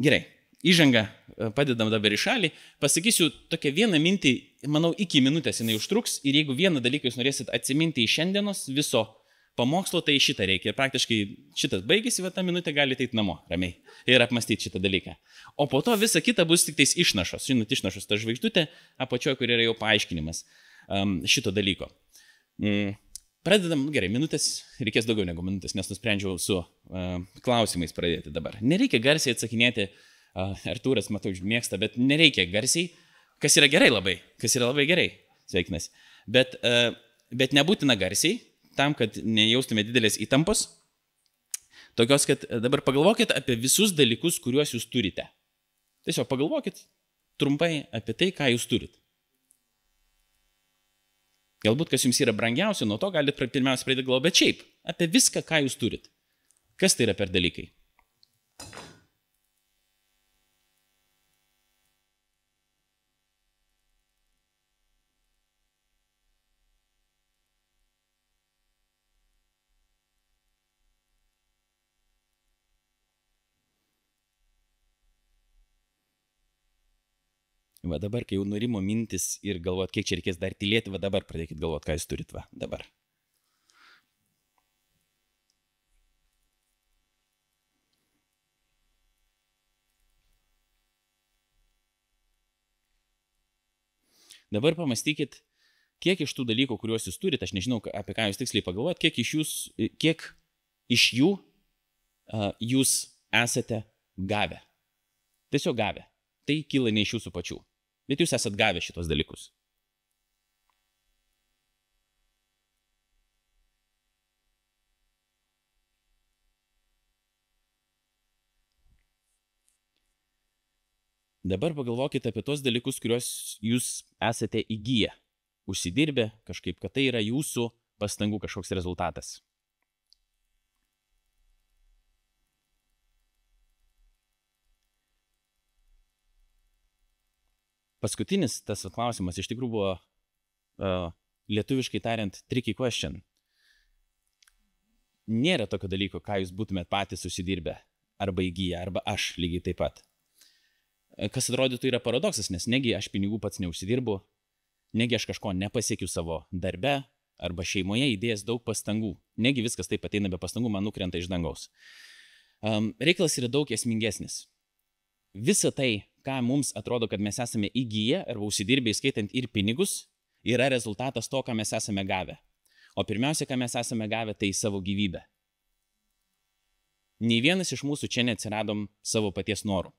Gerai, įžanga padedam dabar į šalį. Pasakysiu tokią vieną mintį, manau, iki minutės jinai užtruks. Ir jeigu vieną dalyką jūs norėsit atsiminti iš šiandienos viso pamokslo, tai šitą reikia. Ir praktiškai šitas baigėsi, va tą minutę galite eiti namo ramiai ir apmastyti šitą dalyką. O po to visa kita bus tik tais išnašos. Žinot, išnašos ta žvaigždutė, apačioje, kur yra jau paaiškinimas šito dalyko. Pradedam, gerai, minutės, reikės daugiau negu minutės, nes nusprendžiau su klausimais pradėti dabar. Nereikia garsiai atsakinėti, Artūras, matau, mėgsta, bet nereikia garsiai, kas yra gerai labai, gerai, sveikinas. Bet nebūtina garsiai, tam, kad nejaustume didelės įtampos, tokios, kad dabar pagalvokit apie visus dalykus, kuriuos jūs turite. Tiesiog pagalvokit trumpai apie tai, ką jūs turit. Galbūt, kas jums yra brangiausia, nuo to galite pirmiausia pradėti galvoti, bet šiaip, apie viską, ką jūs turit. Kas tai yra per dalykai? Va dabar, kai jau nurimo mintis ir galvot, kiek čia reikės dar tylėti, va dabar pradėkit galvot, ką jūs turit, va dabar. Dabar pamastykit, kiek iš tų dalykų, kuriuos jūs turit, aš nežinau, apie ką jūs tiksliai pagalvojat, kiek iš jų jūs esate gavę. Tiesiog gavę. Tai kyla ne iš jūsų pačių. Bet jūs esat gavę šitos dalykus. Dabar pagalvokite apie tos dalykus, kuriuos jūs esate įgyję, užsidirbę kažkaip, kad tai yra jūsų pastangų kažkoks rezultatas. Paskutinis tas klausimas iš tikrųjų buvo, lietuviškai tariant, tricky question. Nėra tokio dalyko, ką jūs būtumėt patys susidirbę, arba įgyję, arba aš lygiai taip pat. Kas atrodytų yra paradoksas, nes negi aš pinigų pats neužsidirbu, negi aš kažko nepasiekiu savo darbe, arba šeimoje įdėjęs daug pastangų. Negi viskas taip ateina be pastangų, man nukrenta iš dangaus. Reikalas yra daug esmingesnis. Visa tai, ką mums atrodo, kad mes esame įgyję arba užsidirbę, įskaitant ir pinigus, yra rezultatas to, ką mes esame gavę. O pirmiausia, ką mes esame gavę, tai savo gyvybę. Nei vienas iš mūsų čia neatsiradom savo paties norų.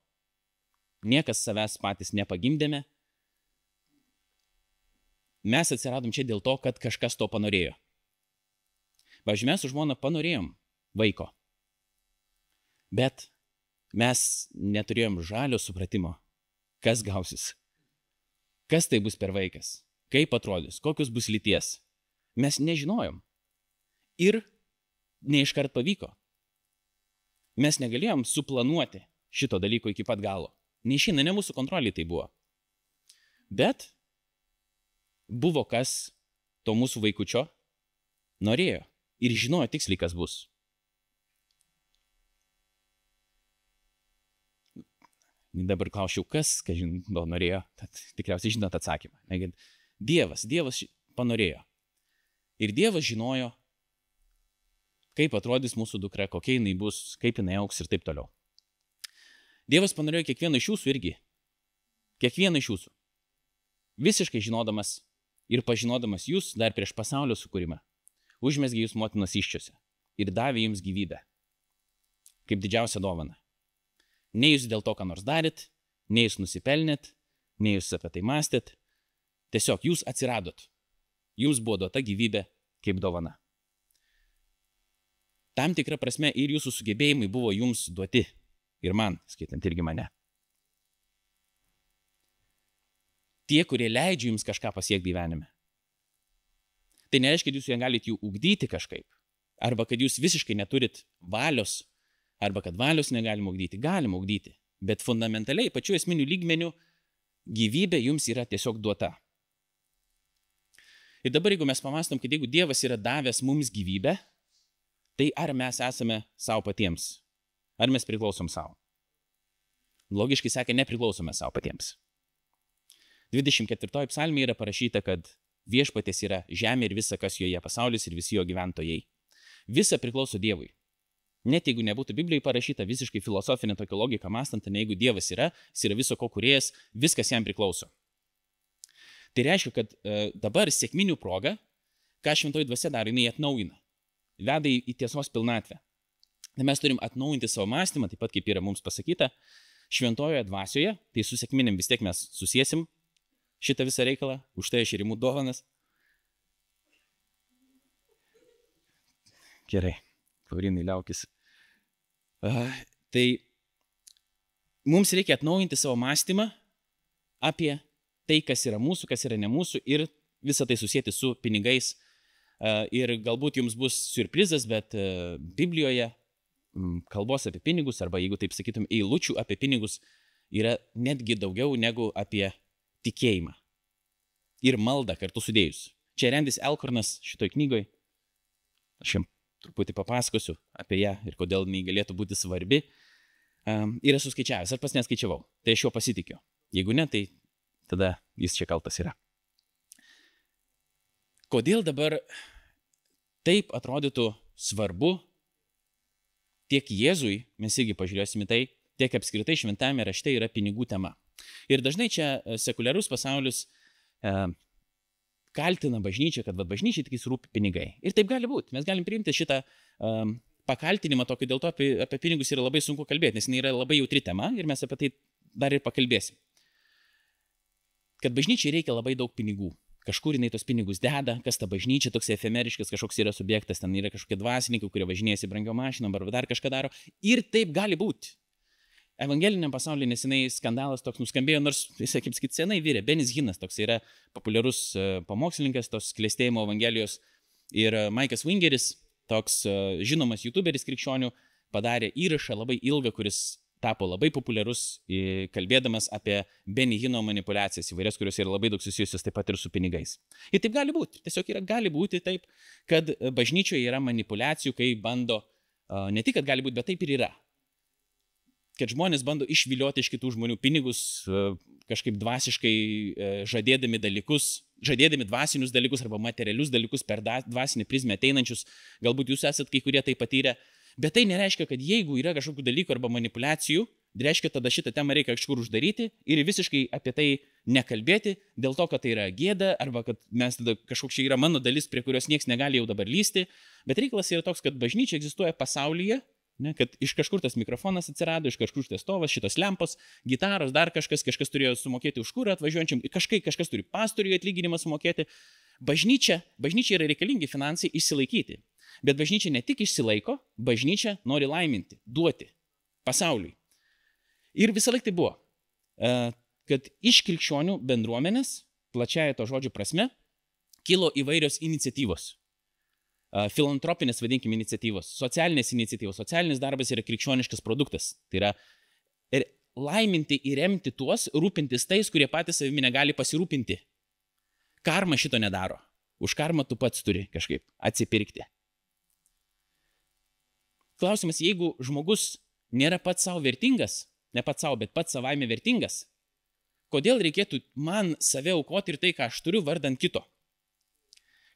Niekas savęs patys nepagimdėme. Mes atsiradom čia dėl to, kad kažkas to panorėjo. Pavyzdžiui, mes su žmona panorėjom vaiko. Bet mes neturėjom žalio supratimo, kas gausis, kas tai bus per vaikas, kaip atrodys, kokios bus lyties. Mes nežinojom. Ir neiškart pavyko. Mes negalėjom suplanuoti šito dalyko iki pat galo. Neišeina, ne mūsų kontrolė tai buvo. Bet buvo kas to mūsų vaikučio norėjo ir žinojo tiksliai, kas bus. Dabar klausiau, kas to norėjo, tad tikriausiai žinot atsakymą. Dievas panorėjo. Ir Dievas žinojo, kaip atrodys mūsų dukra, kokia jinai bus, kaip jinai augs ir taip toliau. Dievas panorėjo kiekvieną iš jūsų irgi. Kiekvieną iš jūsų. Visiškai žinodamas ir pažinodamas jūs dar prieš pasaulio sukūrimą. Užmesgė jūs motinos įsčiose ir davė jums gyvybę. Kaip didžiausią dovaną. Ne jūs dėl to, ką nors darėt, ne jūs nusipelnėt, ne jūs apie tai mąstėt. Tiesiog jūs atsiradot. Jums buvo duota gyvybė kaip dovana. Tam tikra prasme ir jūsų sugebėjimai buvo jums duoti. Ir man, skaitant irgi mane. Tie, kurie leidžia jums kažką pasiekti gyvenime. Tai nereiškia, kad jūs galite jų ugdyti kažkaip. Arba kad jūs visiškai neturit valios. Arba kad valios negalima ugdyti. Galima ugdyti. Bet fundamentaliai, pačiu esminiu lygmeniu, gyvybė jums yra tiesiog duota. Ir dabar, jeigu mes pamastom, kad jeigu Dievas yra davęs mums gyvybę, tai ar mes esame savo patiems? Ar mes priklausom savo? Logiškai sakė, nepriklausome savo patiems. 24 psalmėje yra parašyta, kad viešpaties yra žemė ir visa, kas joje, pasaulis ir visi jo gyventojai. Visa priklauso Dievui. Net jeigu nebūtų Biblijoje parašyta visiškai filosofinė tokia logika mąstant, ne jeigu Dievas yra, jis yra viso ko kūrėjas, viskas jam priklauso. Tai reiškia, kad dabar sėkminių proga, ką šventoji dvasia daro, jinai atnaujina, veda į tiesos pilnatvę. Tai mes turim atnaujinti savo mąstymą, taip pat kaip yra mums pasakyta, šventojoje dvasioje, tai su sėkminėm vis tiek mes susiesim šitą visą reikalą, už tai aš ir imu dovanas. Gerai, Laurinai liaukis. Tai mums reikia atnaujinti savo mąstymą apie tai, kas yra mūsų, kas yra ne mūsų ir visą tai susijęti su pinigais. Ir galbūt jums bus siurprizas, bet Biblijoje kalbos apie pinigus, arba jeigu taip sakytum, eilučių apie pinigus yra netgi daugiau negu apie tikėjimą ir maldą kartu sudėjus. Čia Randis Alcornas šitoj knygoj, aš jums truputį papasakosiu apie ją ir kodėl jinai galėtų būti svarbi, yra suskaičiavęs, aš pas neskaičiavau, tai aš jo pasitikiu. Jeigu ne, tai tada jis čia kaltas yra. Kodėl dabar taip atrodytų svarbu tiek Jėzui, mes irgi pažiūrėsime tai, tiek apskritai šventame rašte yra pinigų tema. Ir dažnai čia sekuliarus pasaulis kaltina bažnyčią, kad bažnyčiai tik rūpi pinigai. Ir taip gali būti. Mes galim priimti šitą pakaltinimą tokį, dėl to apie pinigus yra labai sunku kalbėti, nes jinai yra labai jautri tema ir mes apie tai dar ir pakalbėsim. Kad bažnyčiai reikia labai daug pinigų. Kažkur jinai tos pinigus deda, kas ta bažnyčia, toks efemeriškas kažkoks yra subjektas, ten yra kažkokie dvasininkai, kurie važinėjasi brangio mašinom arba dar kažką daro. Ir taip gali būti. Evangeliniam pasaulyje nesenai skandalas toks nuskambėjo, nors, jis, kaip sakyti, senai vyrė. Benis Hinas toks yra populiarus pamokslininkas tos klestėjimo evangelijos. Ir Maikas Wingeris, toks žinomas youtuberis krikščionių, padarė įrašą labai ilgą, kuris tapo labai populiarus, kalbėdamas apie Benny Hino manipulacijas įvairias, kurios yra labai daug susijusios taip pat ir su pinigais. Ir taip gali būti. Tiesiog gali būti taip, kad bažnyčioje yra manipulacijų, kai bando, ne tik, kad gali būti, bet taip ir yra. Kad žmonės bando išvilioti iš kitų žmonių pinigus, kažkaip dvasiškai žadėdami dvasinius dalykus arba materialius dalykus per dvasinį prizmę ateinančius. Galbūt jūs esat kai kurie tai patyrę. Bet tai nereiškia, kad jeigu yra kažkokių dalykų arba manipulacijų, reiškia tada šitą temą reikia kažkur uždaryti ir visiškai apie tai nekalbėti, dėl to, kad tai yra gėda arba kad mes tada kažkokia yra mano dalis, prie kurios niekas negali jau dabar lysti. Bet reikalas yra toks, kad bažnyčia egzistuoja pasaulyje, ne, kad iš kažkur tas mikrofonas atsirado, iš kažkur tas stovas, šitos lempos, gitaros, dar kažkas turėjo sumokėti už kurą atvažiuojančiam, kažkas turi pastoriui atlyginimą sumokėti. Bažnyčia yra reikalingi finansai išsilaikyti. Bet bažnyčia ne tik išsilaiko, bažnyčia nori laiminti, duoti pasauliui. Ir visą laiką tai buvo, kad iš krikščionių bendruomenės, plačiaja to žodžio prasme, kilo įvairios iniciatyvos. Filantropinės, vadinkim, iniciatyvos, socialinės iniciatyvos. Socialinis darbas yra krikščioniškas produktas. Tai yra laiminti ir remti tuos, rūpintis tais, kurie patys savimi negali pasirūpinti. Karma šito nedaro. Už karmą tu pats turi kažkaip atsipirkti. Klausimas, jeigu žmogus nėra pats savo vertingas, ne pats savo, bet pats savaime vertingas, kodėl reikėtų man save aukoti ir tai, ką aš turiu, vardant kito?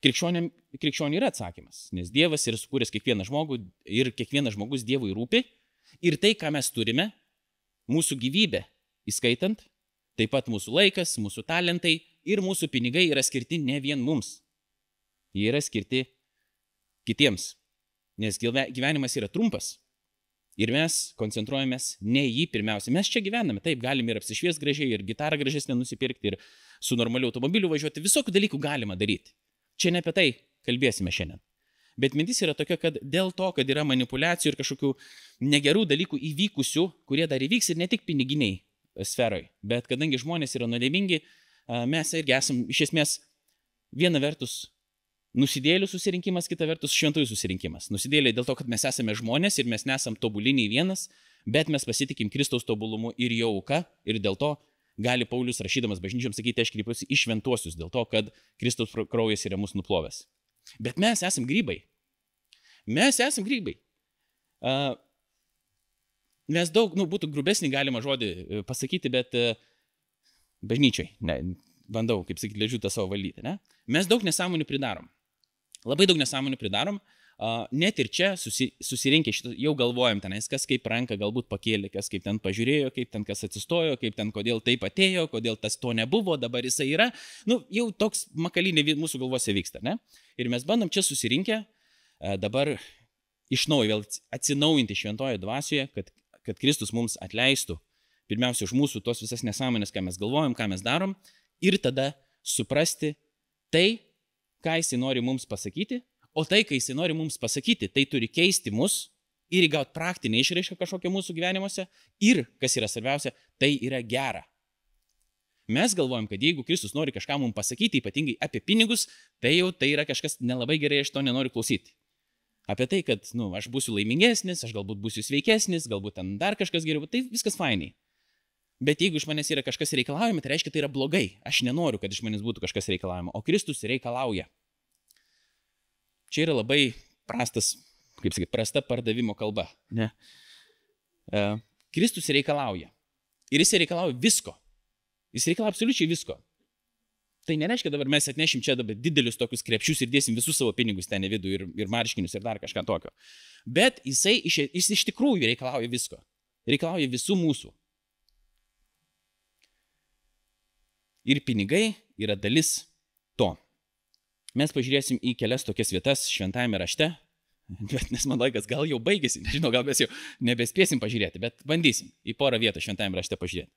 Krikščioniui yra atsakymas, nes Dievas yra sukūręs kiekvieną žmogų ir kiekvienas žmogus Dievui rūpi ir tai, ką mes turime, mūsų gyvybė, įskaitant, taip pat mūsų laikas, mūsų talentai ir mūsų pinigai yra skirti ne vien mums. Jie yra skirti kitiems. Nes gyvenimas yra trumpas ir mes koncentruojamės ne jį pirmiausia. Mes čia gyvename, taip, galime ir apsišviesti gražiai, ir gitarą gražesnę nusipirkti, ir su normaliu automobiliu važiuoti, visokių dalykų galima daryti. Čia ne apie tai kalbėsime šiandien. Bet mintis yra tokia, kad dėl to, kad yra manipulacijų ir kažkokių negerų dalykų įvykusių, kurie dar įvyks ir ne tik piniginiai sferoje, bet kadangi žmonės yra nuodėmingi, mes irgi esame iš esmės viena vertus nusidėlių susirinkimas, kita vertus šventųjų susirinkimas. Nusidėliai dėl to, kad mes esame žmonės ir mes nesam tobuliniai vienas, bet mes pasitikim Kristaus tobulumu ir jo auka ir dėl to gali Paulius rašydamas bažnyčioms sakyti, aš kreipiuosi į šventuosius dėl to, kad Kristaus kraujas yra mus nuplovęs. Bet mes esam grybai. Mes esam grybai. mes daug, būtų grubesnį galima žodį pasakyti, bet bažnyčiai, bandau, kaip sakyti, ležiutą savo valdyti, ne? Mes daug nesąmonių pridarom. Labai daug nesąmonių pridarom. Net ir čia susirinkę šitą, jau galvojam tenais, kas kaip ranką galbūt pakėlė, kas kaip ten pažiūrėjo, kaip ten kas atsistojo, kaip ten kodėl taip atėjo, kodėl tas to nebuvo, dabar jisai yra. Jau toks makalinė mūsų galvose vyksta, ne? Ir mes bandom čia susirinkę dabar iš naujo vėl atsinaujinti šventoje dvasioje, kad Kristus mums atleistų pirmiausia už mūsų tos visas nesąmonės, ką mes galvojam, ką mes darom, ir tada suprasti tai, ką jisai nori mums pasakyti. O tai, kai jisai nori mums pasakyti, tai turi keisti mus ir įgauti praktinę išraišką kažkokią mūsų gyvenimuose. Ir, kas yra svarbiausia, tai yra gera. Mes galvojam, kad jeigu Kristus nori kažką mums pasakyti, ypatingai apie pinigus, tai jau tai yra kažkas nelabai gerai, aš to nenoriu klausyti. Apie tai, kad aš būsiu laimingesnis, aš galbūt būsiu sveikesnis, galbūt ten dar kažkas geriau, tai viskas fainiai. Bet jeigu iš manęs yra kažkas reikalaujama, tai reiškia, tai yra blogai. Aš nenoriu, kad iš manęs būtų kažkas reikalaujama, o Kristus reikalauja. Čia yra labai prasta pardavimo kalba. Ne? Kristus reikalauja. Ir jis reikalauja visko. Jis reikalauja absoliučiai visko. Tai nereiškia dabar mes atnešim čia dabar didelius tokius krepšius ir dėsim visus savo pinigus ten į vidų ir marškinius ir dar kažką tokio. Bet jis iš tikrųjų reikalauja visko. Reikalauja visų mūsų. Ir pinigai yra dalis to. Mes pažiūrėsim į kelias tokias vietas šventajame rašte, nes man laikas gal jau baigėsi, nežinau, gal mes jau nebespėsim pažiūrėti, bet bandysim į porą vietų šventajame rašte pažiūrėti.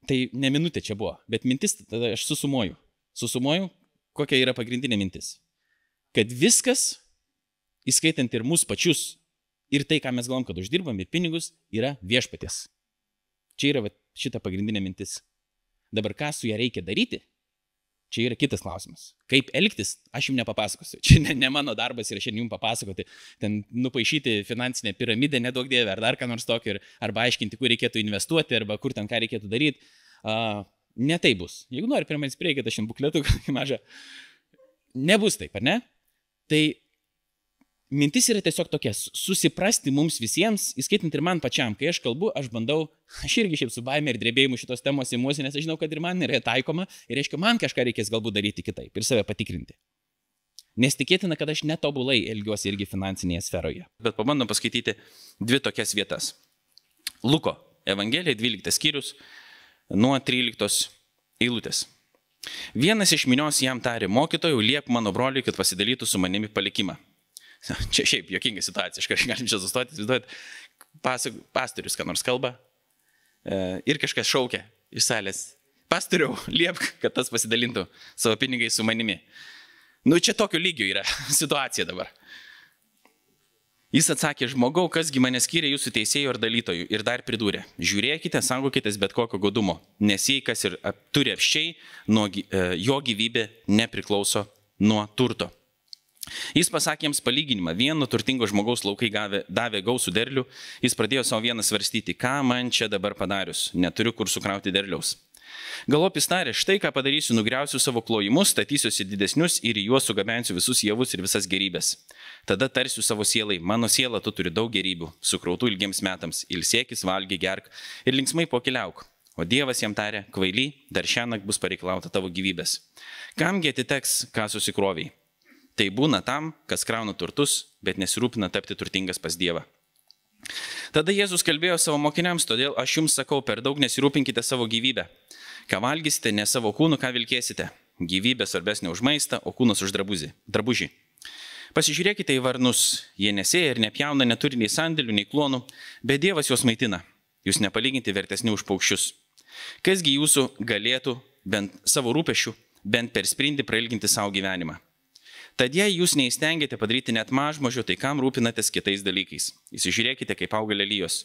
Tai ne minutė čia buvo, bet mintis tada aš susumuoju. Susumuoju, kokia yra pagrindinė mintis. Kad viskas, įskaitant ir mūsų pačius, ir tai, ką mes galvom, kad uždirbam, ir pinigus, yra viešpaties. Čia yra šita pagrindinė mintis. Dabar ką su ją reikia daryti? Čia yra kitas klausimas. Kaip elgtis, aš jums nepapasakosiu. Čia ne mano darbas yra šiandien jums papasakoti, ten nupaišyti finansinę piramidę, nedaug dievę, ar dar ką nors tokio, arba aiškinti, kur reikėtų investuoti, arba kur ten ką reikėtų daryti. Ne tai bus. Jeigu nori pirmais priekit, aš šiandien bukletų mažą. Nebus taip, ar ne? Tai mintis yra tiesiog tokia, susiprasti mums visiems, įskaitant ir man pačiam. Kai aš kalbu, aš bandau, aš irgi šiaip su baime ir drebėjimu šitos temos imuosi, nes aš žinau, kad ir man yra taikoma ir reiškia, man kažką reikės galbūt daryti kitaip ir save patikrinti. Nes tikėtina, kad aš netobulai elgiuosi irgi finansinėje sferoje. Bet pabandom paskaityti dvi tokias vietas. Luko Evangelija, 12 skyrius, nuo 13 eilutės. Vienas iš minios jam tarė, mokytojau, liep mano broliui, kad pasidalytų su manimi palikimą. Čia šiaip jokinga situacija, aš galim čia sustoti, pastorius ką nors kalba ir kažkas šaukia iš salės. Pastoriau, liepk, kad tas pasidalintų savo pinigais su manimi. Čia tokio lygio yra situacija dabar. Jis atsakė, žmogau, kasgi mane skyrė jūsų teisėjų ar dalytojų, ir dar pridūrė, žiūrėkite, saugokitės bet kokio godumo, nes jei kas ir turi apsčiai, jo gyvybė nepriklauso nuo turto. Jis pasakė jiems palyginimą, vieno turtingo žmogaus laukai davė gausų derlių, jis pradėjo savo vieną svarstyti, ką man čia dabar padarius, neturiu kur sukrauti derliaus. Galop jis tarė, štai ką padarysiu, nugriausiu savo klojimus, statysiuosi didesnius ir į juos sugabensiu visus javus ir visas gerybės. Tada tarsiu savo sielai, mano siela, tu turi daug gerybių, sukrautų ilgiems metams, ilsėkis, valgy, gerk ir linksmai pokeliauk. O Dievas jam tarė, kvaily, dar šiąnakt bus pareikalauta tavo gyvybės. Kamgi atiteks, ką susikroviai? Tai būna tam, kas krauna turtus, bet nesirūpina tapti turtingas pas Dievą. Tada Jėzus kalbėjo savo mokiniams, todėl aš jums sakau, per daug nesirūpinkite savo gyvybę. Ką valgysite, ne savo kūnų, ką vilkėsite. Gyvybė svarbesnė už maistą, o kūnas už drabužį. Pasižiūrėkite į varnus, jie nesėja ir nepjauna, neturi nei sandėlių, nei klonų, bet Dievas juos maitina. Jūs nepalyginti vertesni už paukščius. Kasgi jūsų galėtų bent savo rūpešių, bent per sprindį prailginti savo gyvenimą. Tad jei jūs neįstengiate padaryti net mažmožio, tai kam rūpinatės kitais dalykais? Įsižiūrėkite, kaip auga lelijos.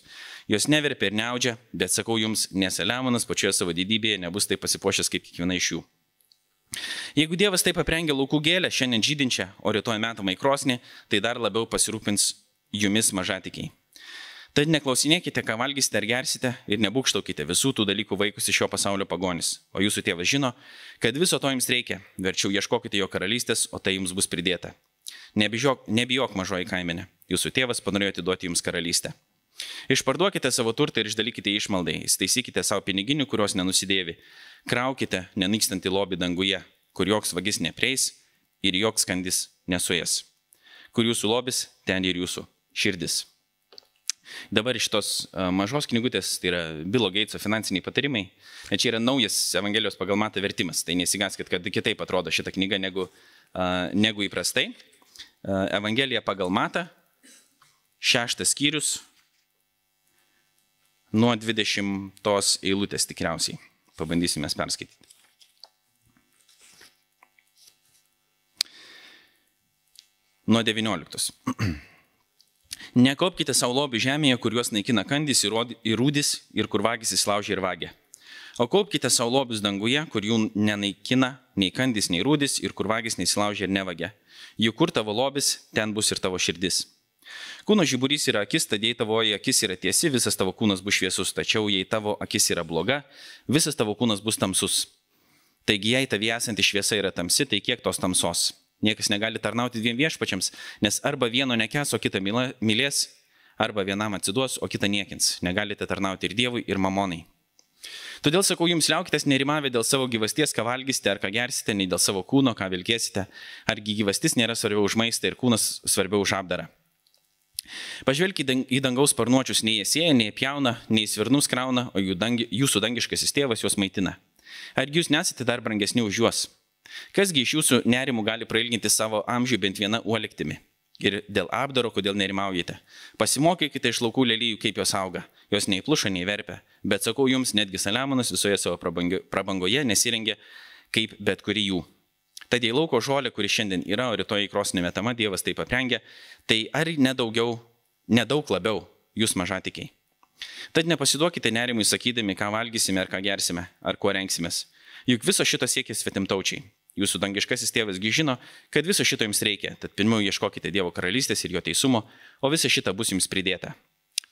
Jos neverpia ir neaudžia, bet sakau jums, nes Saliamonas pačioje savo didybėje nebus taip pasipuošęs kaip kiekviena iš jų. Jeigu Dievas taip aprengia laukų gėlę, šiandien žydinčią, o rytoj metama į krosnį, tai dar labiau pasirūpins jumis mažatikiai. Tad neklausinėkite, ką valgysite ar gersite ir nebūkštaukite visų tų dalykų vaikus iš šio pasaulio pagonis. O jūsų tėvas žino, kad viso to jums reikia. Verčiau ieškokite jo karalystės, o tai jums bus pridėta. Nebijok mažoji kaimenė, jūsų tėvas panorėjo atiduoti jums karalystę. Išparduokite savo turtą ir išdalykite išmaldai, įstaisykite savo piniginių, kurios nenusidėvi. Kraukite nenykstantį lobį danguje, kur joks vagis neprieis ir joks kandis nesuės. Kur jūsų lobis, ten ir jūsų širdis. Dabar iš tos mažos knygutės, tai yra Bilo Geitso finansiniai patarimai, čia yra naujas Evangelijos pagal Matą vertimas, tai nesigaskit, kad kitaip atrodo šita knyga negu įprastai. Evangelija pagal Matą, 6 skyrius, nuo 20 eilutės tikriausiai. Pabandysime perskaityti. Nuo 19. Nekaupkite savo lobių žemėje, kur juos naikina kandys ir rūdis ir kur vagis įsilaužia ir vagia. O kaupkite savo lobius danguje, kur jų nenaikina nei kandys, nei rūdis ir kur vagis neįsilaužia ir nevagia. Juk kur tavo lobis, ten bus ir tavo širdis. Kūno žiburys yra akis, tad jei tavo akis yra tiesi, visas tavo kūnas bus šviesus, tačiau jei tavo akis yra bloga, visas tavo kūnas bus tamsus. Taigi jei tavyje esanti šviesa yra tamsi, tai kiek tos tamsos? Niekas negali tarnauti dviem viešpačiams, nes arba vieno nekęs, o kitą mylės, arba vienam atsiduos, o kitą niekins. Negalite tarnauti ir Dievui, ir mamonai. Todėl sakau jums, liaukitės nerimavę dėl savo gyvasties, ką valgysite ar ką gersite, nei dėl savo kūno, ką vilkėsite. Argi gyvastis nėra svarbiau už maistą ir kūnas svarbiau už apdarą. Pažvelkite į dangaus sparnuočius, nei jie sėja, nei pjauna, nei svirnus krauna, o jūsų dangiškasis tėvas juos maitina. Argi jūs nesate dar brangesni už juos? Kasgi iš jūsų nerimų gali prailginti savo amžių bent vieną uoliktimi? Ir dėl apdaro, kodėl nerimaujate? Pasimokykite iš laukų lelijų, kaip jos auga. Jos nei pluša, nei verpia. Bet sakau jums, netgi Saliamonas visoje savo prabangoje nesirengė kaip bet kuri jų. Tad jei lauko žolė, kuri šiandien yra, o rytoj į krosnį metama, Dievas taip aprengia, tai ar nedaug labiau jūs mažatikiai? Tad nepasiduokite nerimui sakydami, ką valgysime ar ką gersime, ar kuo rengsimės. Juk viso šito siekia svetimtaučiai. Jūsų dangiškasis tėvasgi žino, kad viso šito jums reikia, tad pirmiau ieškokite Dievo karalystės ir jo teisumo, o visa šita bus jums pridėta.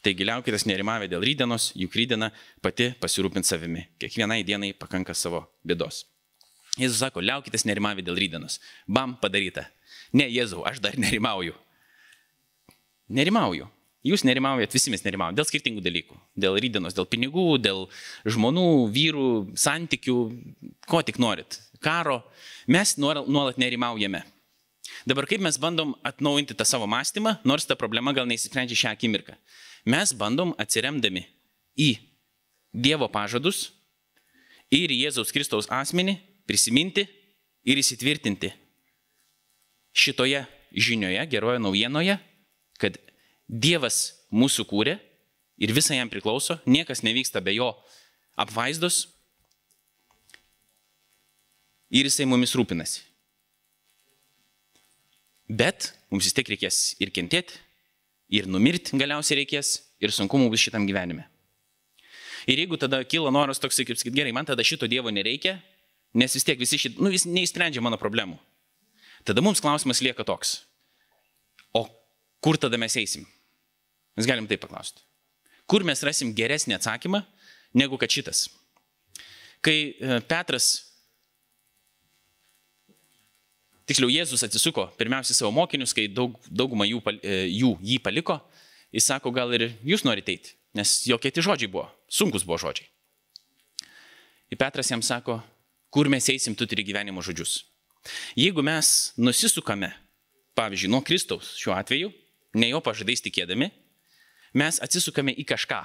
Taigi liaukitės nerimavę dėl rytdienos, juk rytdiena pati pasirūpins savimi. Kiekvienai dienai pakanka savo bėdos. Jėzus sako, liaukitės nerimavę dėl rytdienos. Bam, padaryta. Ne, Jėzau, aš dar nerimauju. Nerimauju. Jūs nerimaujat, visi mes nerimaujam dėl skirtingų dalykų. Dėl rytdienos, dėl pinigų, dėl žmonų, vyrų, santykių, ko tik norit. Karo. Mes nuolat nerimaujame. Dabar kaip mes bandom atnaujinti tą savo mąstymą, nors ta problema gal neįsisprendžia šią akimirką. Mes bandom atsiremdami į Dievo pažadus ir į Jėzaus Kristaus asmenį prisiminti ir įsitvirtinti šitoje žinioje, geroje naujienoje, kad Dievas mūsų kūrė ir visą jam priklauso, niekas nevyksta be jo apvaizdos ir jisai mumis rūpinasi. Bet mums vis tiek reikės ir kentėti, ir numirti galiausiai reikės, ir sunkumų bus šitam gyvenime. Ir jeigu tada kyla noras toksai, kaip sakyti, gerai, man tada šito Dievo nereikia, nes vis tiek jis neįsprendžia mano problemų. Tada mums klausimas lieka toks. O kur tada mes eisim? Mes galim taip paklausti. Kur mes rasim geresnį atsakymą, negu kad šitas? Kai Petras, tiksliau Jėzus atsisuko pirmiausiai savo mokinius, kai dauguma jį paliko, jis sako, gal ir jūs norite eiti, nes jo kiti žodžiai buvo, sunkus buvo žodžiai. Ir Petras jam sako, kur mes eisim, tu turi gyvenimo žodžius. Jeigu mes nusisukame, pavyzdžiui, nuo Kristaus šiuo atveju, ne jo pažadais tikėdami, mes atsisukame į kažką.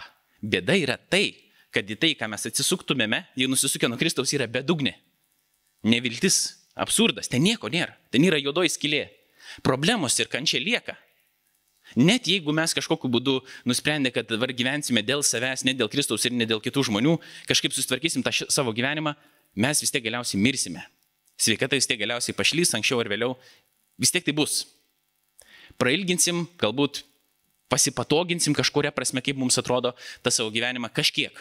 Bėda yra tai, kad į tai, ką mes atsisuktumėme, jei nusisukę nuo Kristaus, yra bedugnė. Neviltis, absurdas, ten nieko nėra. Ten yra juodoji skylė. Problemos ir kančia lieka. Net jeigu mes kažkokiu būdu nusprendę, kad dabar gyvensime dėl savęs, ne dėl Kristaus ir ne dėl kitų žmonių, kažkaip susitvarkysim tą savo gyvenimą, mes vis tiek galiausiai mirsime. Sveikata vis tiek galiausiai pašlys, anksčiau ar vėliau, vis tiek tai bus. Prailginsim, galbūt pasipatoginsim kažkuria prasme, kaip mums atrodo tą savo gyvenimą kažkiek.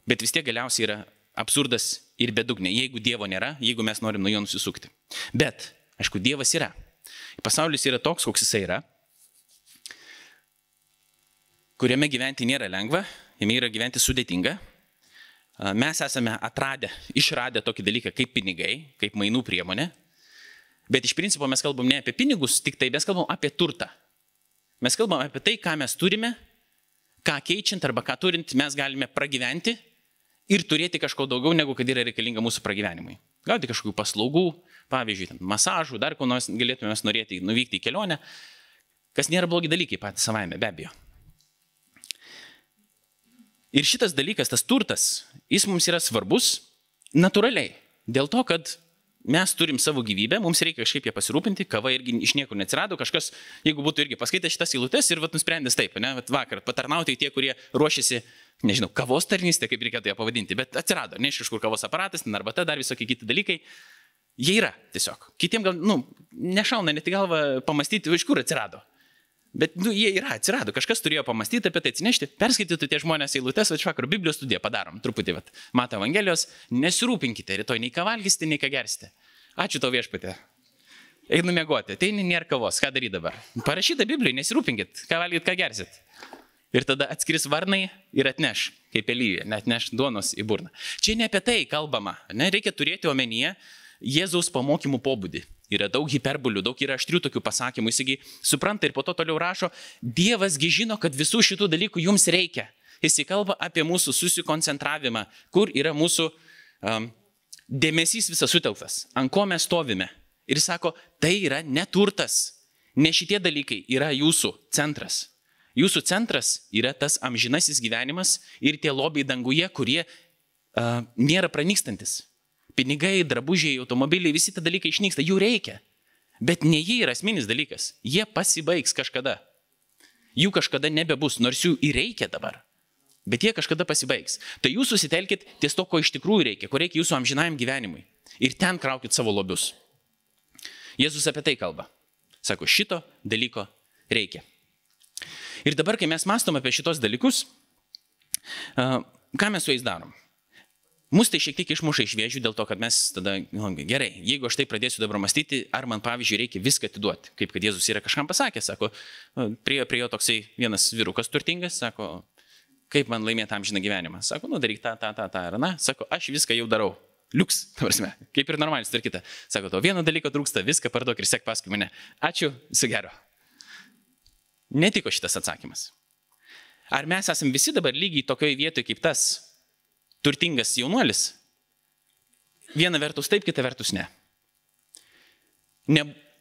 Bet vis tiek galiausiai yra absurdas ir bedugnė, jeigu Dievo nėra, jeigu mes norim nuo jo nusisukti. Bet, aišku, Dievas yra. Pasaulis yra toks, koks jisai yra, kuriame gyventi nėra lengva, jame yra gyventi sudėtinga. Mes esame išradę tokį dalyką kaip pinigai, kaip mainų priemonė. Bet iš principo mes kalbam ne apie pinigus, tik tai mes kalbam apie turtą. Mes kalbam apie tai, ką mes turime, ką keičiant arba ką turint mes galime pragyventi ir turėti kažko daugiau, negu kad yra reikalinga mūsų pragyvenimui. Gauti kažkokių paslaugų, pavyzdžiui, masažų, dar ko nors galėtume norėti nuvykti į kelionę, kas nėra blogi dalykai patys savaime, be abejo. Ir šitas dalykas, tas turtas, jis mums yra svarbus natūraliai. Dėl to, kad mes turim savo gyvybę, mums reikia kažkaip ją pasirūpinti, kava irgi iš niekur neatsirado, kažkas, jeigu būtų irgi paskaitę šitas eilutes ir nusprendęs taip, ne, vakar patarnauti tie, kurie ruošiasi, nežinau, kavos tarnystė, kaip reikėtų ją pavadinti, bet atsirado, ne iš kažkur kavos aparatas, arbata, dar visokie kiti dalykai, jie yra tiesiog. Kitiem gal, nešauna net į galvą pamastyti, iš kur atsirado. Bet jie yra, atsirado, kažkas turėjo pamastyti apie tai, atsinešti, perskaitytų tie žmonės eilutes, iš vakaro Biblijos studiją padarom, truputį, Mato Evangelijos, nesirūpinkite, rytoj nei ką valgysite, nei ką gersite. Ačiū tau viešpatie. Einu miegoti, tai nėra kavos, ką daryti dabar. Parašyta Biblijai, nesirūpinkit, ką valgyt, ką gersit. Ir tada atskris varnai ir atneš, kaip Elyja, atneš duonos į burną. Čia ne apie tai kalbama, ne, reikia turėti omenyje Jėzaus pamokymų pobūdį. Yra daug hiperbolių, daug yra aštrių tokių pasakymų, jisgi supranta ir po to toliau rašo, Dievasgi žino, kad visų šitų dalykų jums reikia. Jis kalba apie mūsų susikoncentravimą, kur yra mūsų dėmesys visas sutelktas, ant ko mes stovime. Ir jis sako, tai yra neturtas, ne šitie dalykai yra jūsų centras. Jūsų centras yra tas amžinasis gyvenimas ir tie lobiai danguje, kurie nėra pranykstantis. Pinigai, drabužiai, automobiliai, visi tie dalykai išnyksta, jų reikia. Bet ne jie yra esminis dalykas. Jie pasibaigs kažkada. Jų kažkada nebebus, nors jų ir reikia dabar. Bet jie kažkada pasibaigs. Tai jūs susitelkit ties to, ko iš tikrųjų reikia, ko reikia jūsų amžinajam gyvenimui. Ir ten kraukit savo lobius. Jėzus apie tai kalba. Sako, šito dalyko reikia. Ir dabar, kai mes mąstom apie šitos dalykus, ką mes su jais darom? Mus tai šiek tiek išmuša iš vėžių dėl to, kad mes tada, gerai, jeigu aš tai pradėsiu dabar mąstyti, ar man pavyzdžiui reikia viską atiduoti, kaip kad Jėzus yra kažkam pasakęs, sako, prie jo toksai vienas vyrukas turtingas, sako, kaip man laimėti amžiną gyvenimą, sako, daryk tą ir na, sako, aš viską jau darau, liuks, tavarsime, kaip ir normalis, tvarkite, sako, to vieno dalyko trūksta, viską parduok ir sek paskui mane, ačiū, viso gero. Netiko šitas atsakymas. Ar mes esame visi dabar lygiai tokioje vietoje kaip tas turtingas jaunuolis? Viena vertus taip, kita vertus ne.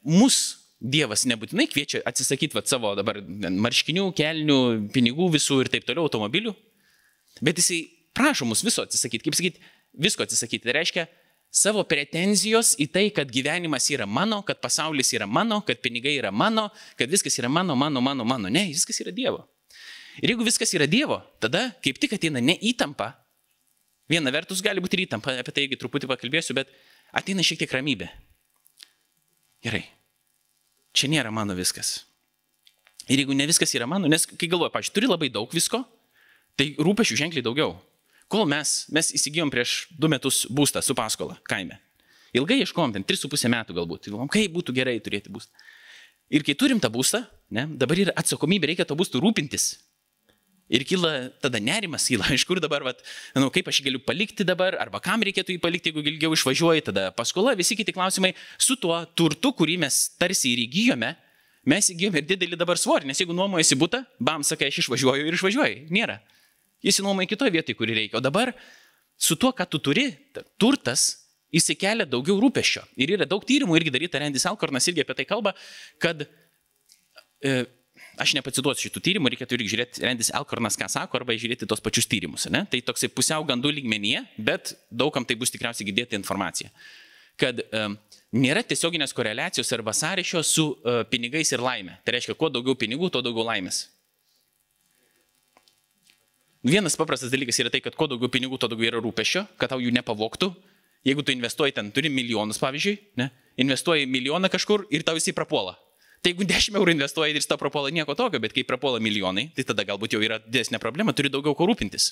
Mus Dievas nebūtinai kviečia atsisakyti savo dabar marškinių, kelnių, pinigų visų ir taip toliau, automobilių, bet jisai prašo mus viso atsisakyti. Kaip sakyti, visko atsisakyti. Tai reiškia savo pretenzijos į tai, kad gyvenimas yra mano, kad pasaulis yra mano, kad pinigai yra mano, kad viskas yra mano. Ne, viskas yra Dievo. Ir jeigu viskas yra Dievo, tada kaip tik ateina ne įtampa. Viena vertus gali būti ir įtampa, apie tai truputį pakalbėsiu, bet ateina šiek tiek ramybė. Gerai, čia nėra mano viskas. Ir jeigu ne viskas yra mano, nes kai galvoju, pavyzdžiui, turi labai daug visko, tai rūpesčių ženkliai daugiau. Kol mes įsigijom prieš 2 metus būstą su paskola kaime. Ilgai ieškojom, 3,5 metų galbūt. Galvom, kaip būtų gerai turėti būstą. Ir kai turim tą būstą, dabar yra atsakomybė, reikia to būstų rūpintis. Ir kyla tada nerimas, iš kur dabar, kaip aš jį galiu palikti dabar, arba kam reikėtų jį palikti, jeigu ilgiau išvažiuoji, tada paskola, visi kiti klausimai. Su tuo turtu, kurį mes tarsi ir įgyjome, mes įgyjome ir didelį dabar svorį, nes jeigu nuomojasi butą, bam, sakai, aš išvažiuoju ir išvažiuoju. Nėra. Jis įnuomoja kitoje vietoje, kurį reikia. O dabar su tuo, ką tu turi, turtas, įsikelia daugiau rūpesčio. Ir yra daug tyrimų irgi daryta, Randis Alcornas irgi apie tai kalba, kad aš nepacituosiu šitų tyrimų, reikėtų irgi žiūrėti, Randis Alcornas ką sako, arba žiūrėti tos pačius tyrimus. Ne? Tai toksai pusiau gandų lygmenyje, bet daugam tai bus tikriausiai girdėti informacija. Kad nėra tiesioginės koreliacijos arba sąryšio su pinigais ir laime. Tai reiškia, kuo daugiau pinigų, tuo daugiau laimės. Vienas paprastas dalykas yra tai, kad kuo daugiau pinigų, tuo daugiau yra rūpesčio, kad tau jų nepavogtų. Jeigu tu investuoji ten, turi milijonus, pavyzdžiui, investuoji milijoną kažkur ir tau jisai prapuola. Tai jeigu 10 eurų investuoji ir jis tau prapuola, nieko tokio, bet kai prapuola milijonai, tai tada galbūt jau yra didesnė problema, turi daugiau ko rūpintis.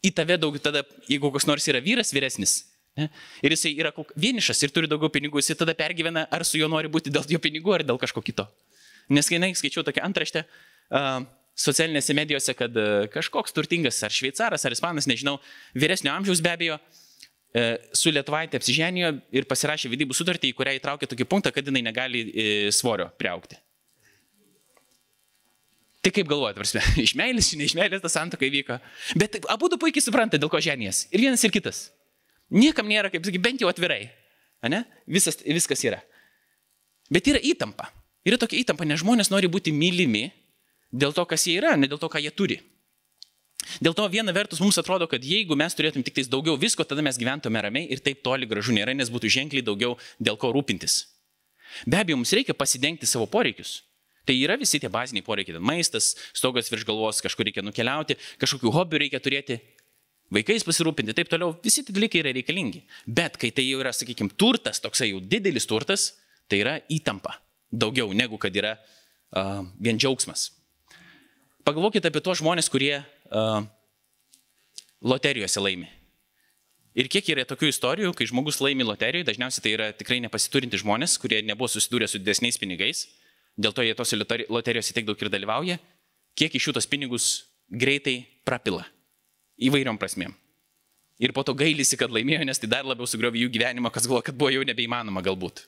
Į tave daug, tada, jeigu koks nors yra vyras vyresnis, ir jisai yra vienišas ir turi daugiau pinigų, jisai tada pergyvena, ar su juo nori būti dėl jo pinigų ar dėl kažko kito. Nes kai skaičiau tokią antraštę socialinėse medijose, kad kažkoks turtingas ar šveicaras ar ispanas, nežinau, vyresnio amžiaus be abejo, su Lietuvaitė apsiženijo ir pasirašė vedybų sutartį, į kurią įtraukė tokį punktą, kad jinai negali svorio priaugti. Tai kaip galvojate, prasme, iš meilės, ne iš meilės ta santuoka įvyko. Bet abudu puikiai supranta, dėl ko ženijas. Ir vienas ir kitas. Niekam nėra, kaip sakyti, bent jau atvirai. Ane? Viskas yra. Bet yra įtampa. Yra tokia įtampa, nes žmonės nori būti mylimi dėl to, kas jie yra, ne dėl to, ką jie turi. Dėl to viena vertus mums atrodo, kad jeigu mes turėtum tik tais daugiau visko, tada mes gyventume ramiai ir taip toli gražu nėra, nes būtų ženkliai daugiau dėl ko rūpintis. Be abejo, mums reikia pasidengti savo poreikius. Tai yra visi tie baziniai poreikiai. Maistas, stogas virš galvos, kažkur reikia nukeliauti, kažkokių hobių reikia turėti, vaikais pasirūpinti, taip toliau. Visi tie dalykai yra reikalingi. Bet kai tai jau yra, sakykime, turtas, toksai jau didelis turtas, tai yra įtampa. Daugiau negu kad yra vien džiaugsmas. Pagalvokite apie tuos žmonės, kurie loterijose laimi. Ir kiek yra tokių istorijų, kai žmogus laimi loterijoje, dažniausiai tai yra tikrai nepasiturinti žmonės, kurie nebuvo susidūrę su didesniais pinigais, dėl to jie tose loterijose tiek daug ir dalyvauja, kiek iš jų tos pinigus greitai prapila įvairiom prasmėm. Ir po to gailisi, kad laimėjo, nes tai dar labiau sugriovė jų gyvenimą, kas galvoja, kad buvo jau nebeįmanoma galbūt.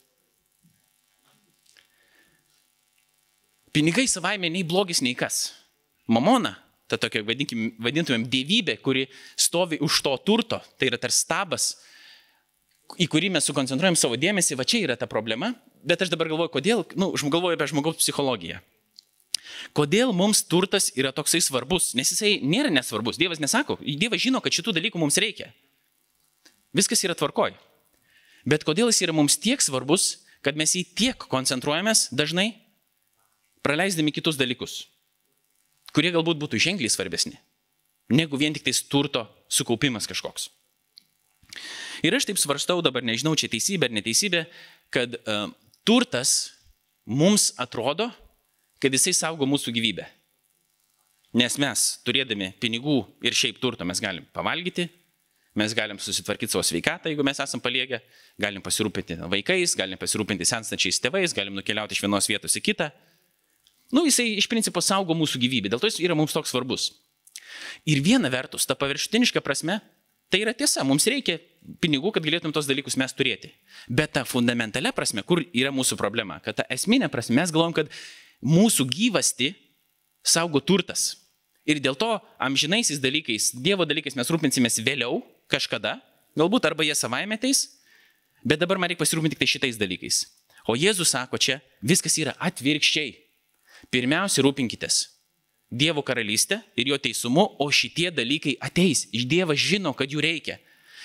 Pinigai savaime nei blogis, nei kas. Mamona, ta tokia, vadintumėm, dievybė, kuri stovi už to turto, tai yra tarsi stabas, į kurį mes sukoncentruojam savo dėmesį, va čia yra ta problema, bet aš dabar galvoju, kodėl, galvoju apie žmogaus psichologiją. Kodėl mums turtas yra toksai svarbus, nes jisai nėra nesvarbus, Dievas nesako, Dievas žino, kad šitų dalykų mums reikia. Viskas yra tvarkoj. Bet kodėl jis yra mums tiek svarbus, kad mes jį tiek koncentruojamės dažnai, praleisdami kitus dalykus, kurie galbūt būtų ženkliai svarbesni, negu vien tik tais turto sukaupimas kažkoks. Ir aš taip svarstau, dabar nežinau, čia teisybė ar neteisybė, kad turtas mums atrodo, kad jisai saugo mūsų gyvybę. Nes mes, turėdami pinigų ir šiaip turto, mes galim pavalgyti, mes galim susitvarkyti savo sveikatą, jeigu mes esam paliegę, galim pasirūpinti vaikais, galim pasirūpinti senstančiais tėvais, galim nukeliauti iš vienos vietos į kitą. Jisai iš principo saugo mūsų gyvybę, dėl to jis yra mums toks svarbus. Ir viena vertus, ta paviršutiniška prasme, tai yra tiesa, mums reikia pinigų, kad galėtum tos dalykus mes turėti. Bet ta fundamentalia prasme, kur yra mūsų problema, kad ta esminė prasme, mes galvom, kad mūsų gyvasti saugo turtas. Ir dėl to amžinaisiais dalykais, Dievo dalykais mes rūpinsimės vėliau, kažkada, galbūt arba jie savaime ateis, bet dabar man reikia pasirūpinti tik tai šitais dalykais. O Jėzus sako čia, viskas yra atvirkščiai. Pirmiausia, rūpinkitės Dievo karalystę ir jo teisumu, o šitie dalykai ateis. Dievas žino, kad jų reikia.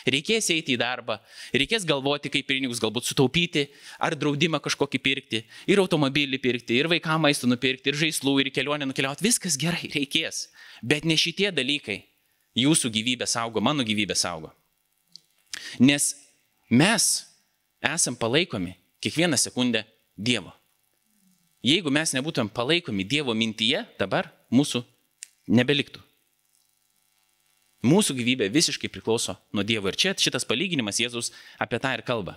Reikės eiti į darbą, reikės galvoti, kaip pinigus galbūt sutaupyti, ar draudimą kažkokį pirkti, ir automobilį pirkti, ir vaikam maistą nupirkti, ir žaislų, ir kelionę nukeliauti. Viskas gerai, reikės. Bet ne šitie dalykai jūsų gyvybę saugo, mano gyvybę saugo. Nes mes esam palaikomi kiekvieną sekundę Dievo. Jeigu mes nebūtum palaikomi Dievo mintyje, dabar mūsų nebeliktų. Mūsų gyvybė visiškai priklauso nuo Dievo. Ir čia šitas palyginimas Jėzus apie tą ir kalba.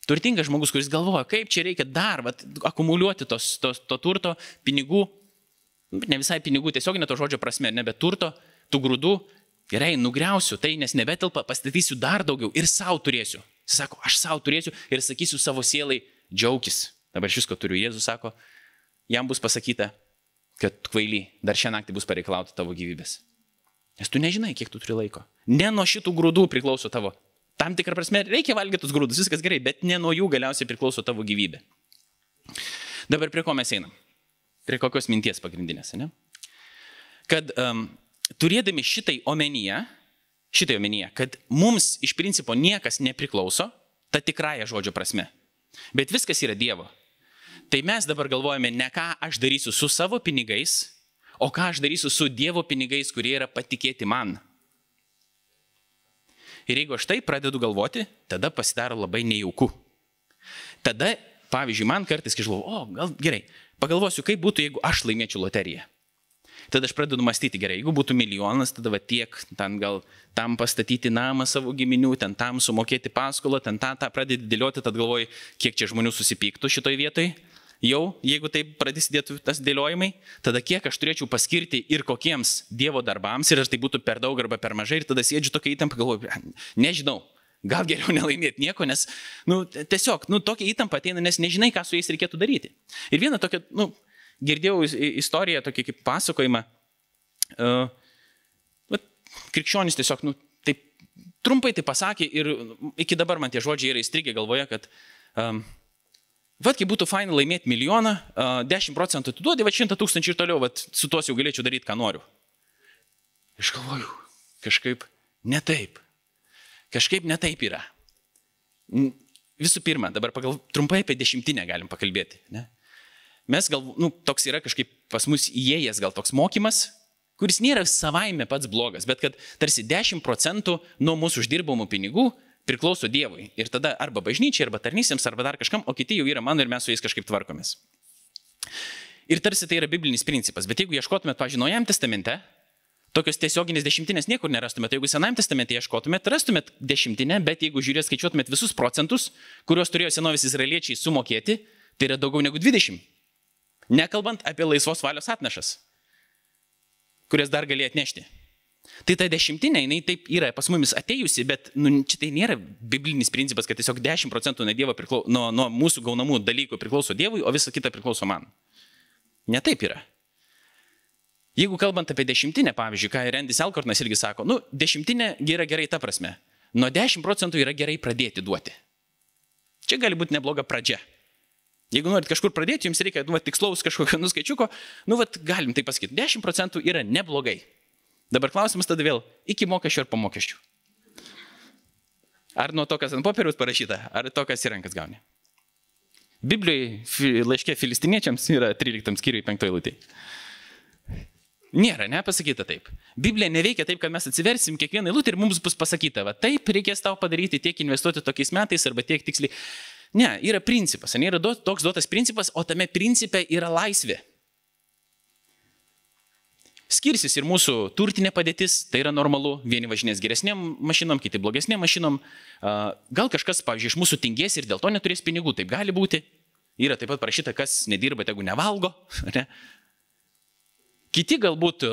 Turtingas žmogus, kuris galvoja, kaip čia reikia dar akumuliuoti to turto, pinigų, ne visai pinigų, tiesiog ne to žodžio prasme, nebe turto, tų grūdų, gerai, nugriausiu tai, nes nebetelpa, pastatysiu dar daugiau ir savo turėsiu. Jis sako, aš savo turėsiu ir sakysiu savo sielai, džiaukis. Dabar šis, ko turiu, Jėzus sako, jam bus pasakyta, kad kvaily, dar šią naktį bus pareikalauta tavo gyvybės. Nes tu nežinai, kiek tu turi laiko. Ne nuo šitų grūdų priklauso tavo. Tam tikrą prasme reikia valgyti tus grūdus, viskas gerai, bet ne nuo jų galiausiai priklauso tavo gyvybė. Dabar prie ko mes einam? Prie kokios minties pagrindinės, ne? Kad turėdami šitai omenyje, kad mums iš principo niekas nepriklauso, ta tikrąja žodžio prasme, bet viskas yra Dievo. Tai mes dabar galvojame ne ką aš darysiu su savo pinigais, o ką aš darysiu su Dievo pinigais, kurie yra patikėti man. Ir jeigu aš tai pradedu galvoti, tada pasidaro labai nejauku. Tada, pavyzdžiui, man kartais galvoju, gal gerai, pagalvosiu, kaip būtų, jeigu aš laimėčiau loteriją. Tada aš pradedu mąstyti, gerai, jeigu būtų milijonas, tada va tiek, ten gal tam pastatyti namą savo giminių, ten tam sumokėti paskolą, ten tą pradedi dėlioti, tad galvoji, kiek čia žmonių susipyktų šitoj vietoj. Jau, jeigu tai prasidėtų tas dėliojimai, tada kiek aš turėčiau paskirti ir kokiems Dievo darbams, ir ar tai būtų per daug arba per mažai, ir tada sėdžiu tokia įtampa, galvoju, nežinau, gal geriau nelaimėti nieko, nes, tiesiog, tokia įtampa ateina, nes nežinai, ką su jais reikėtų daryti. Ir vieną tokią, girdėjau istoriją, tokį kaip pasakojimą, krikščionis tiesiog, taip trumpai tai pasakė ir iki dabar man tie žodžiai yra įstrigę galvoje, kad kai būtų faina laimėti milijoną, 10% atiduodi, 100 000 ir toliau, su tuos jau galėčiau daryti, ką noriu. Aš galvoju, kažkaip ne taip. Kažkaip netaip yra. Visų pirma, dabar trumpai apie dešimtinę galim pakalbėti. Ne? Mes toks yra kažkaip pas mus įėjęs gal toks mokymas, kuris nėra savaime pats blogas, bet kad tarsi 10% nuo mūsų uždirbamų pinigų priklauso Dievui. Ir tada arba bažnyčiai, arba tarnysėms, arba dar kažkam, o kiti jau yra mano ir mes su jais kažkaip tvarkomės. Ir tarsi tai yra biblinis principas, bet jeigu ieškotumėt, pavyzdžiui, Naujajame testamente, tokios tiesioginės dešimtinės niekur nerastumėt. Jeigu Senajame testamente ieškotumėt, rastumėt dešimtinę, bet jeigu skaičiuotumėt visus procentus, kuriuos turėjo senovės izraeliečiai sumokėti, tai yra daugiau negu 20. Nekalbant apie laisvos valios atnašas, kurias dar gali atnešti. Tai ta dešimtinė, jinai taip yra pas mumis atėjusi, bet čia tai nėra biblinis principas, kad tiesiog 10% nuo mūsų gaunamų dalykų priklauso Dievui, o visa kita priklauso man. Ne taip yra. Jeigu kalbant apie dešimtinę, pavyzdžiui, ką Randis Elkornas irgi sako, dešimtinė yra gerai ta prasme. Nuo 10% yra gerai pradėti duoti. Čia gali būti nebloga pradžia. Jeigu norit kažkur pradėti, jums reikia tikslaus kažkokio nuskaičiuko, galim tai pasakyti. 10% yra neblogai. Dabar klausimas tada vėl, iki mokesčių ar po mokesčių. Ar nuo to, kas ant popieriaus parašyta, ar to, kas į rankas gauni. Biblijoje laiške filistiniečiams yra 13 skyriui 5 eilutė. Nėra, pasakyta taip. Biblija neveikia taip, kad mes atsiversim kiekvieną eilutę ir mums bus pasakyta, taip reikės tau padaryti, tiek investuoti tokiais metais arba tiek tiksliai. Ne, yra principas, yra toks duotas principas, o tame principe yra laisvė. Skirsis ir mūsų turtinė padėtis, tai yra normalu, vieni važinės geresnėm mašinom, kiti blogesnėm mašinom. Gal kažkas, pavyzdžiui, iš mūsų tingės ir dėl to neturės pinigų, taip gali būti. Yra taip pat parašyta, kas nedirba, tegu nevalgo. Ne? Kiti galbūt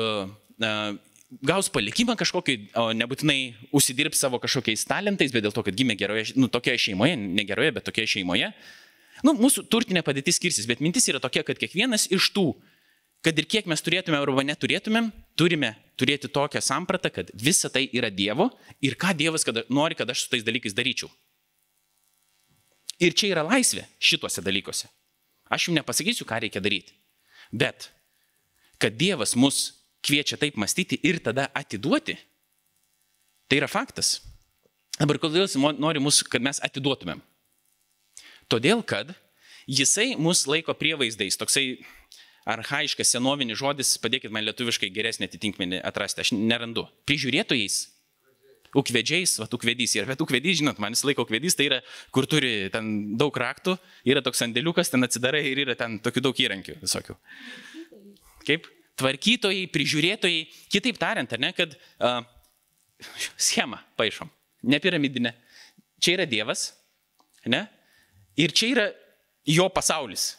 gaus palikimą kažkokį, o nebūtinai užsidirbs savo kažkokiais talentais, bet dėl to, kad gimė geroje, tokioje šeimoje, ne geroje, bet tokioje šeimoje. Mūsų turtinė padėtis skirsis, bet mintis yra tokia, kad kiekvienas iš tų, kad ir kiek mes turėtume arba neturėtumėm, turime turėti tokią sampratą, kad visa tai yra Dievo ir ką Dievas nori, kad aš su tais dalykais daryčiau. Ir čia yra laisvė šituose dalykuose. Aš jums nepasakysiu, ką reikia daryti, bet kad Dievas mus kviečia taip mąstyti ir tada atiduoti, tai yra faktas. Dabar kodėl jis nori mus, kad mes atiduotumėm? Todėl, kad jisai mus laiko prievaizdais, toksai archaiškas senovinis žodis, padėkit man lietuviškai geresnį atitinkmenį atrasti, aš nerandu. Prižiūrėtojais, ukvedžiais, ukvedys yra, bet ukvedys, žinot, man jis laiko ukvedys, tai yra, kur turi ten daug raktų, yra toks sandėliukas, ten atsidarai ir yra ten tokių daug įrankių visokių. Kaip tvarkytojai, prižiūrėtojai, kitaip tariant, ar ne, kad schemą paišom, ne piramidinę. Čia yra Dievas, ne? Ir čia yra jo pasaulis.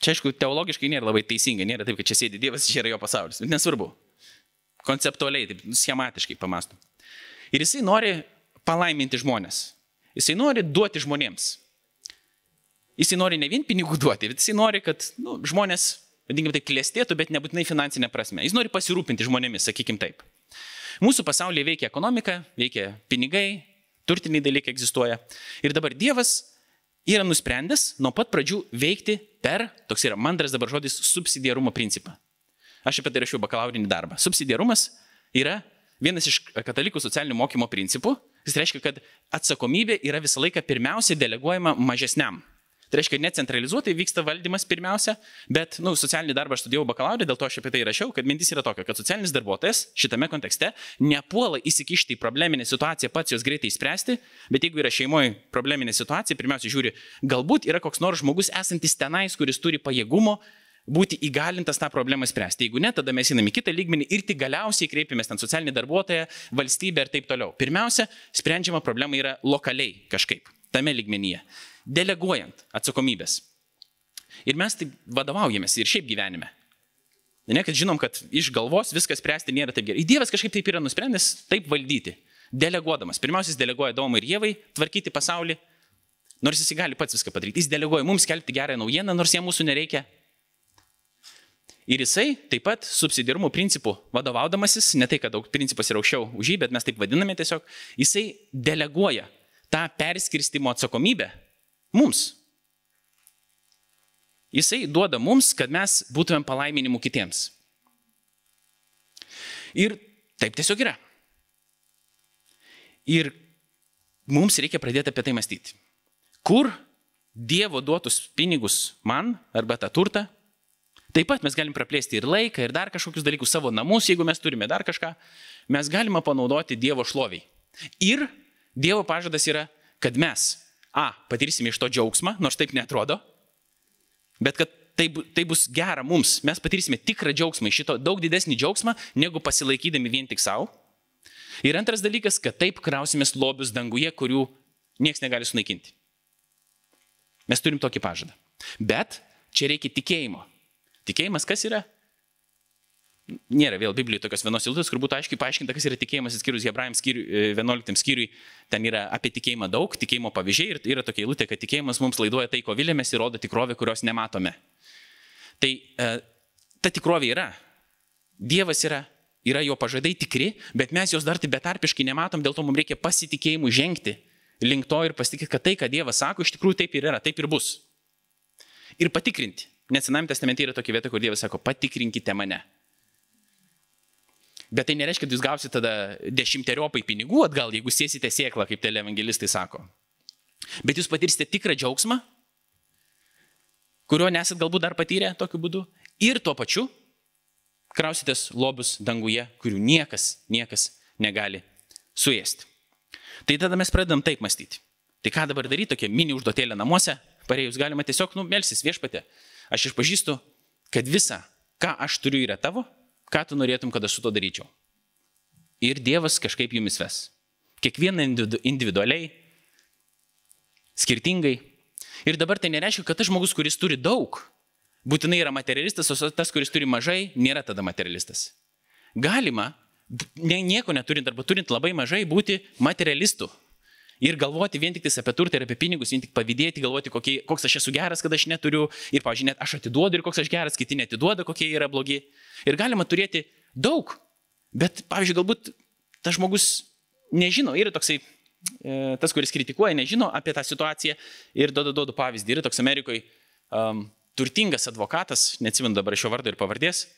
Čia, aišku, teologiškai nėra labai teisinga, nėra taip, kad čia sėdi Dievas, čia yra jo pasaulis. Nesvarbu. Konceptualiai, taip, schematiškai pamąstom. Ir jisai nori palaiminti žmonės. Jisai nori duoti žmonėms. Jisai nori ne vien pinigų duoti, bet jisai nori, kad žmonės, vadinkime tai, klestėtų, bet nebūtinai finansinė prasme. Jis nori pasirūpinti žmonėmis, sakykim taip. Mūsų pasaulyje veikia ekonomika, veikia pinigai, turtiniai dalykai egzistuoja. Ir dabar Dievas yra nusprendęs nuo pat pradžių veikti per, toks yra mandras dabar žodis, subsidiarumo principą. Aš apie tai rašiau bakalaurinį darbą. Subsidiarumas yra vienas iš katalikų socialinio mokymo principų. Jis reiškia, kad atsakomybė yra visą laiką pirmiausia deleguojama mažesniam. Tai reiškia, necentralizuotai vyksta valdymas pirmiausia, bet socialinį darbą aš studijavau bakalaurį, dėl to aš apie tai rašiau, kad mintis yra tokia, kad socialinis darbuotojas šitame kontekste nepuola įsikišti į probleminę situaciją, pats jos greitai spręsti, bet jeigu yra šeimoje probleminė situacija, pirmiausia žiūri, galbūt yra koks nors žmogus esantis tenais, kuris turi pajėgumo būti įgalintas tą problemą spręsti. Jeigu ne, tada mes einame į kitą lygmenį ir tik galiausiai kreipiamės ten socialinį darbuotoją, valstybę ir taip toliau. Pirmiausia, sprendžiama problema yra lokaliai kažkaip, tame lygmenyje. Deleguojant atsakomybės. Ir mes taip vadovaujamės ir šiaip gyvenime. Ne, kad žinom, kad iš galvos viskas spręsti nėra taip gerai. Dievas kažkaip taip yra nusprendęs taip valdyti. Deleguodamas. Pirmiausia, jis deleguoja Adomui ir Ievai tvarkyti pasaulį, nors jis gali pats viską padaryti. Jis deleguoja mums skelbti gerąją naujieną, nors jam mūsų nereikia. Ir jisai taip pat subsidiarumo principų vadovaudamasis, ne tai, kad daug principas yra aukščiau už jį, bet mes taip vadiname tiesiog, jisai deleguoja tą perskirstimo atsakomybę mums. Jisai duoda mums, kad mes būtumėm palaiminimų kitiems. Ir taip tiesiog yra. Ir mums reikia pradėti apie tai mąstyti. Kur Dievo duotus pinigus man arba tą turtą, taip pat mes galim praplėsti ir laiką, ir dar kažkokius dalykus, savo namus, jeigu mes turime dar kažką, mes galime panaudoti Dievo šloviai. Ir Dievo pažadas yra, kad mes, patirsime iš to džiaugsmą, nors taip neatrodo, bet kad tai bus gera mums, mes patirsime tikrą džiaugsmą, iš šito daug didesnį džiaugsmą, negu pasilaikydami vien tik savo. Ir antras dalykas, kad taip krausimės lobius danguje, kurių nieks negali sunaikinti. Mes turim tokį pažadą. Bet čia reikia tikėjimo. Tikėjimas kas yra? Nėra vėl Biblijoje tokios vienos eilutės, kur būtų aiškiai paaiškinta, kas yra tikėjimas, skyrus Hebrajams 11 skyriui. Ten yra apie tikėjimą daug, tikėjimo pavyzdžiai ir yra tokia eilutė, kad tikėjimas mums laiduoja tai, ko vilėmės ir rodo tikrovę, kurios nematome. Tai ta tikrovė yra. Dievas yra jo pažadai tikri, bet mes jos dar betarpiškai nematom, dėl to mums reikia pasitikėjimų žengti link to ir pasitikėti, kad tai, ką Dievas sako, iš tikrųjų taip ir yra, taip ir bus. Ir patikrinti. Nes Senajame testamente yra tokia vieta, kur Dievas sako, patikrinkite mane. Bet tai nereiškia, kad jūs gausite tada 10-eriopai pinigų atgal, jeigu sėsite sėklą, kaip televangelistai sako. Bet jūs patirsite tikrą džiaugsmą, kurio nesat galbūt dar patyrę tokiu būdu. Ir tuo pačiu krausitės lobius danguje, kurių niekas negali suėsti. Tai tada mes pradedam taip mąstyti. Tai ką dabar daryti, tokia mini užduotėlė namuose, parėjus galima tiesiog melsis Viešpatie. Aš išpažįstu, kad visa, ką aš turiu, yra tavo, ką tu norėtum, kad aš su to daryčiau. Ir Dievas kažkaip jumis ves. Kiekvieną individualiai, skirtingai. Ir dabar tai nereiškia, kad tas žmogus, kuris turi daug, būtinai yra materialistas, o tas, kuris turi mažai, nėra tada materialistas. Galima, nieko neturint arba turint labai mažai, būti materialistu. Ir galvoti vien tik apie turtą ir apie pinigus, vien tik pavydėti, galvoti, koks aš esu geras, kad aš neturiu. Ir, pavyzdžiui, net aš atiduodu ir koks aš geras, kiti netiduoda, kokie yra blogi. Ir galima turėti daug. Bet, pavyzdžiui, galbūt tas žmogus nežino. Yra toksai, tas, kuris kritikuoja, nežino apie tą situaciją. Ir duodu pavyzdį. Yra toks Amerikoje turtingas advokatas, neatsimenu dabar šio vardo ir pavardės,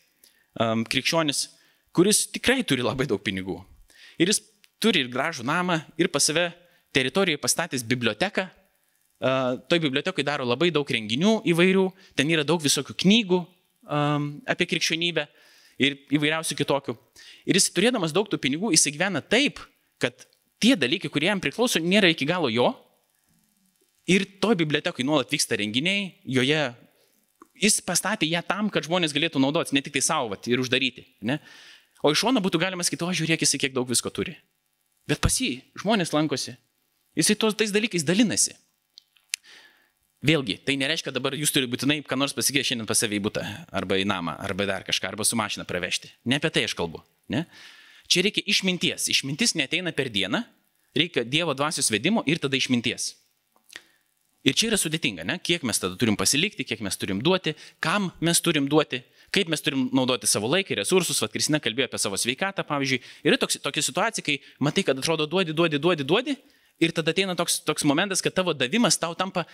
krikščionis, kuris tikrai turi labai daug pinigų. Ir jis turi ir gražų namą, ir pas save teritorijoje pastatęs biblioteką. Toj bibliotekai daro labai daug renginių įvairių, ten yra daug visokių knygų apie krikščionybę ir įvairiausių kitokių. Ir jis turėdamas daug tų pinigų, jis gyvena taip, kad tie dalykai, kurie jam priklauso, nėra iki galo jo. Ir toj bibliotekai nuolat vyksta renginiai, joje jis pastatė ją tam, kad žmonės galėtų naudotis, ne tik tai savo ir uždaryti. Ne? O iš šono būtų galima sakyti, žiūrėk, jis kiek daug visko turi. Bet pas jį žmonės lankosi. Jisai tais dalykais dalinasi. Vėlgi, tai nereiškia dabar jūs turite būtinai ką nors pasikeisti šiandien pas save į butą, arba į namą, arba dar kažką, arba su mašina pravežti. Ne apie tai aš kalbu. Ne? Čia reikia išminties. Išmintis neateina per dieną, reikia Dievo dvasios vedimo ir tada išminties. Ir čia yra sudėtinga, ne? Kiek mes tada turim pasilikti, kiek mes turim duoti, kam mes turim duoti, kaip mes turim naudoti savo laiką ir resursus. Vat Kristina kalbėjo apie savo sveikatą, pavyzdžiui. Yra tokia situacija, kai matai, kad atrodo duodi. Ir tada ateina toks momentas, kad tavo davimas tau tampa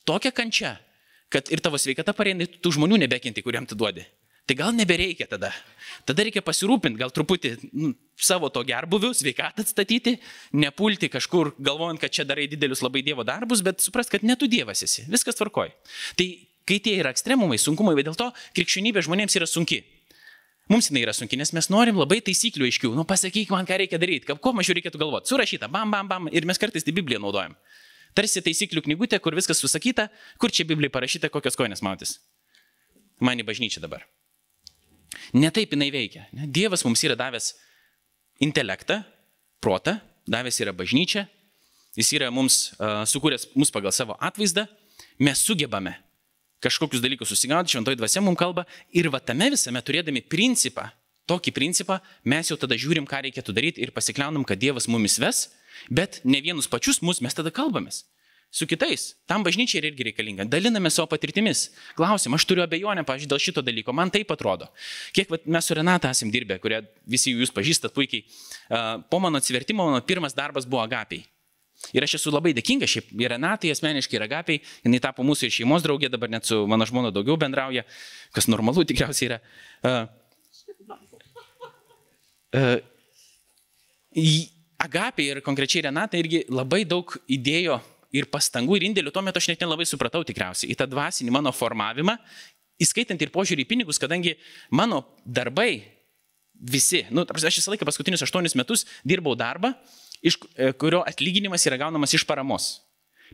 tokia kančia, kad ir tavo sveikata pareina, tų žmonių nebekenti, kuriam tu duodi. Tai gal nebereikia tada. Tada reikia pasirūpinti, gal truputį savo to gerbuvių, sveikatą atstatyti, nepulti kažkur galvojant, kad čia darai didelius labai Dievo darbus, bet suprast, kad ne tu Dievas esi. Viskas tvarkoj. Tai kai tie yra ekstremumai, sunkumai, bet dėl to krikščionybė žmonėms yra sunki. Mums jinai yra sunki, nes mes norim labai taisyklių aiškių. Pasakyk man, ką reikia daryti, ko mažiau reikėtų galvoti. Surašyta, bam, bam, bam. Ir mes kartais tai Bibliją naudojam. Tarsi taisyklių knygutė, kur viskas susakyta, kur čia Biblijoje parašyta, kokios kojinės mautis. Man į bažnyčią dabar. Ne taip jinai veikia. Dievas mums yra davęs intelektą, protą, davęs yra bažnyčia, jis yra mums sukūręs mus pagal savo atvaizdą, mes sugebame kažkokius dalykus susigauti, šventoji dvasia mums kalba ir va tame visame turėdami principą, tokį principą, mes jau tada žiūrim, ką reikėtų daryti ir pasikliaunam, kad Dievas mumis ves, bet ne vienus pačius mus mes tada kalbamės. Su kitais. Tam bažnyčiai irgi reikalinga. Daliname savo patirtimis. Klausim, aš turiu abejonę, pavyzdžiui, dėl šito dalyko. Man taip atrodo. Kiek mes su Renata esam dirbę, kurie visi jūs pažįstat puikiai. Po mano atsivertimo, mano pirmas darbas buvo Agapiai. Ir aš esu labai dėkinga šiaip ir Renatai asmeniškai ir Agapiai. Jinai tapo mūsų ir šeimos draugė, dabar net su mano žmona daugiau bendrauja, kas normalu tikriausiai yra. Agapiai ir konkrečiai Renata irgi labai daug įdėjo ir pastangų ir indėlių, tuo metu aš net nelabai supratau tikriausiai į tą dvasinį mano formavimą, įskaitant ir požiūrį į pinigus, kadangi mano darbai visi, aš visą laiką paskutinius 8 metus dirbau darbą, iš kurio atlyginimas yra gaunamas iš paramos.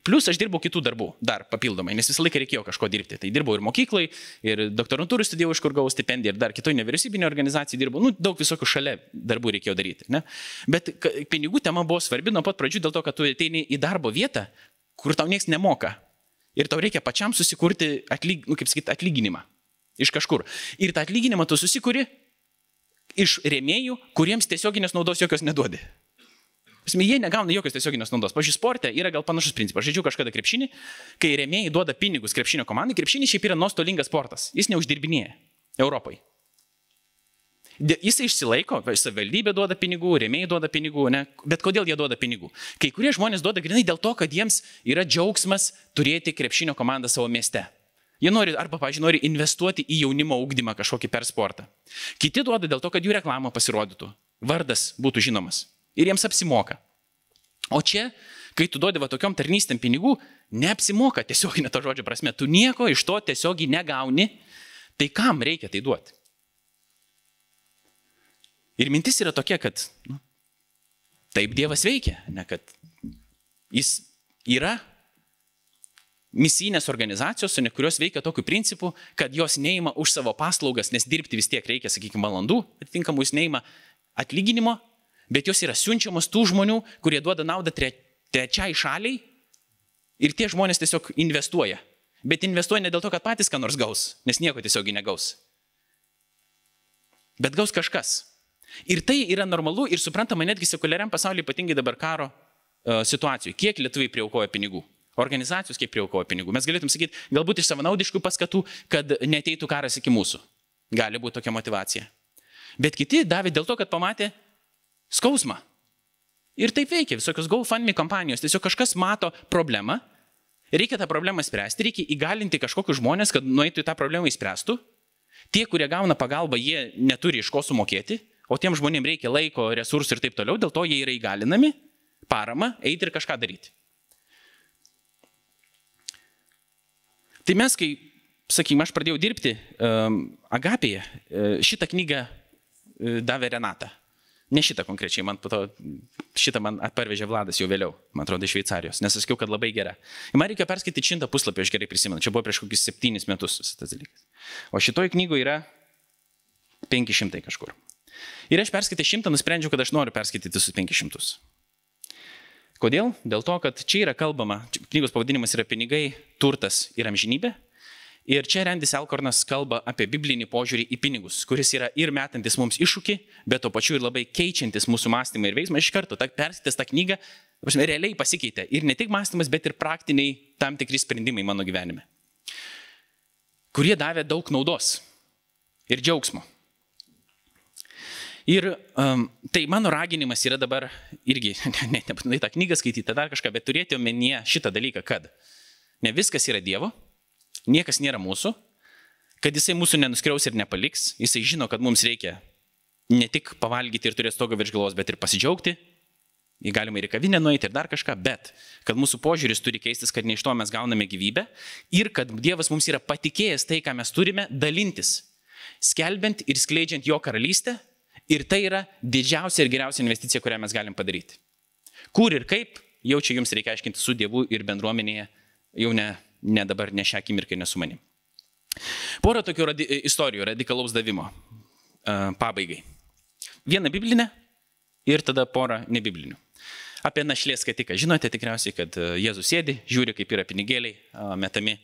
Plus aš dirbau kitų darbų dar papildomai, nes visą laiką reikėjo kažko dirbti. Tai dirbau ir mokyklai, ir doktorantūrų studijavau, iš kur gavau stipendiją, ir dar kitoj nevyriausybinio organizacijai dirbau. Daug visokių šalia darbų reikėjo daryti. Ne? Bet pinigų tema buvo svarbi nuo pat pradžių dėl to, kad tu ateini į darbo vietą, kur tau nieks nemoka. Ir tau reikia pačiam susikurti atlyginimą iš kažkur. Ir tą atlyginimą tu susikuri iš rėmėjų, kuriems tiesioginės naudos jokios neduodi. Jie negauna jokios tiesioginės naudos. Pavyzdžiui, sporte yra gal panašus principas. Žaidžiu kažkada krepšinį, kai rėmėjai duoda pinigus krepšinio komandai, krepšinis šiaip yra nuostolingas sportas. Jis neuždirbinėja Europai. Jis išsilaiko, savivaldybė duoda pinigų, rėmėjai duoda pinigų, ne? Bet kodėl jie duoda pinigų? Kai kurie žmonės duoda grinai dėl to, kad jiems yra džiaugsmas turėti krepšinio komandą savo mieste. Jie nori, arba, pavyzdžiui, nori investuoti į jaunimo ugdymą kažkokį per sportą. Kiti duoda dėl to, kad jų reklama pasirodytų, vardas būtų žinomas. Ir jiems apsimoka. O čia, kai tu duodi tokiom tarnystėm pinigų, neapsimoka tiesioginė to žodžio prasme. Tu nieko iš to tiesiogiai negauni, tai kam reikia tai duoti? Ir mintis yra tokia, kad taip Dievas veikia, ne kad jis yra misijinės organizacijos, kurios veikia tokiu principu, kad jos neima už savo paslaugas, nes dirbti vis tiek reikia, sakykime, valandų, atitinkamų jis neima atlyginimo, bet jos yra siunčiamos tų žmonių, kurie duoda naudą trečiai šaliai ir tie žmonės tiesiog investuoja. Bet investuoja ne dėl to, kad patys ką nors gaus, nes nieko tiesiogiai negaus. Bet gaus kažkas. Ir tai yra normalu ir suprantama netgi sekuliariam pasaulyje, ypatingai dabar karo situacijų. Kiek lietuviai priaukoja pinigų? Organizacijos kiek priaukoja pinigų? Mes galėtum sakyti, galbūt iš savanaudiškų paskatų, kad neteitų karas iki mūsų. Gali būti tokia motyvacija. Bet kiti davė dėl to, kad pamatė skausmą. Ir taip veikia visokios GoFundMe kompanijos. Tiesiog kažkas mato problemą, reikia tą problemą spręsti, reikia įgalinti kažkokius žmonės, kad nueitų į tą problemą įspręstų. Tie, kurie gauna pagalbą, jie neturi iš ko sumokėti, o tiem žmonėms reikia laiko, resursų ir taip toliau, dėl to jie yra įgalinami paramą eiti ir kažką daryti. Tai mes, kai, sakykime, aš pradėjau dirbti Agapėje, šitą knygą davė Renata. Ne šitą konkrečiai, šitą man parvežė Vladas jau vėliau, man atrodo, iš Šveicarijos, nes sakiau, kad labai gera. Man reikia perskaityti 100 puslapį, aš gerai prisimenu, čia buvo prieš kokius 7 metus tas dalykas. O šitoj knygoje yra 500 kažkur. Ir aš perskaitę 100, nusprendžiau, kad aš noriu perskaityti visus 500. Kodėl? Dėl to, kad čia yra kalbama, knygos pavadinimas yra Pinigai, turtas ir amžinybė. Ir čia Randis Alcornas kalba apie biblinį požiūrį į pinigus, kuris yra ir metantis mums iššūkį, bet to pačiu ir labai keičiantis mūsų mąstymą ir veiksmą. Iš karto, perskaitęs tą knygą, realiai pasikeitė. Ir ne tik mąstymas, bet ir praktiniai tam tikri sprendimai mano gyvenime, kurie davė daug naudos ir džiaugsmo. Ir tai mano raginimas yra dabar irgi, nebūtinai tą knygą skaityti, dar kažką, bet turėti omenyje šitą dalyką, kad ne viskas yra Dievo, niekas nėra mūsų, kad jisai mūsų nenuskriaus ir nepaliks, jisai žino, kad mums reikia ne tik pavalgyti ir turėti stogą virš galvos, bet ir pasidžiaugti, galima ir į kavinę nueiti ir dar kažką, bet kad mūsų požiūris turi keistis, kad ne iš to mes gauname gyvybę ir kad Dievas mums yra patikėjęs tai, ką mes turime, dalintis, skelbiant ir skleidžiant jo karalystę. Ir tai yra didžiausia ir geriausia investicija, kurią mes galim padaryti. Kur ir kaip, jau čia jums reikia aiškinti su Dievu ir bendruomenėje, jau ne dabar, ne šią akimirką, ne su manim. Porą tokių istorijų radikalaus davimo pabaigai. Viena biblinė ir tada porą nebiblinių. Apie našlės skatiką. Žinote tikriausiai, kad Jėzus sėdi, žiūri, kaip yra pinigėliai metami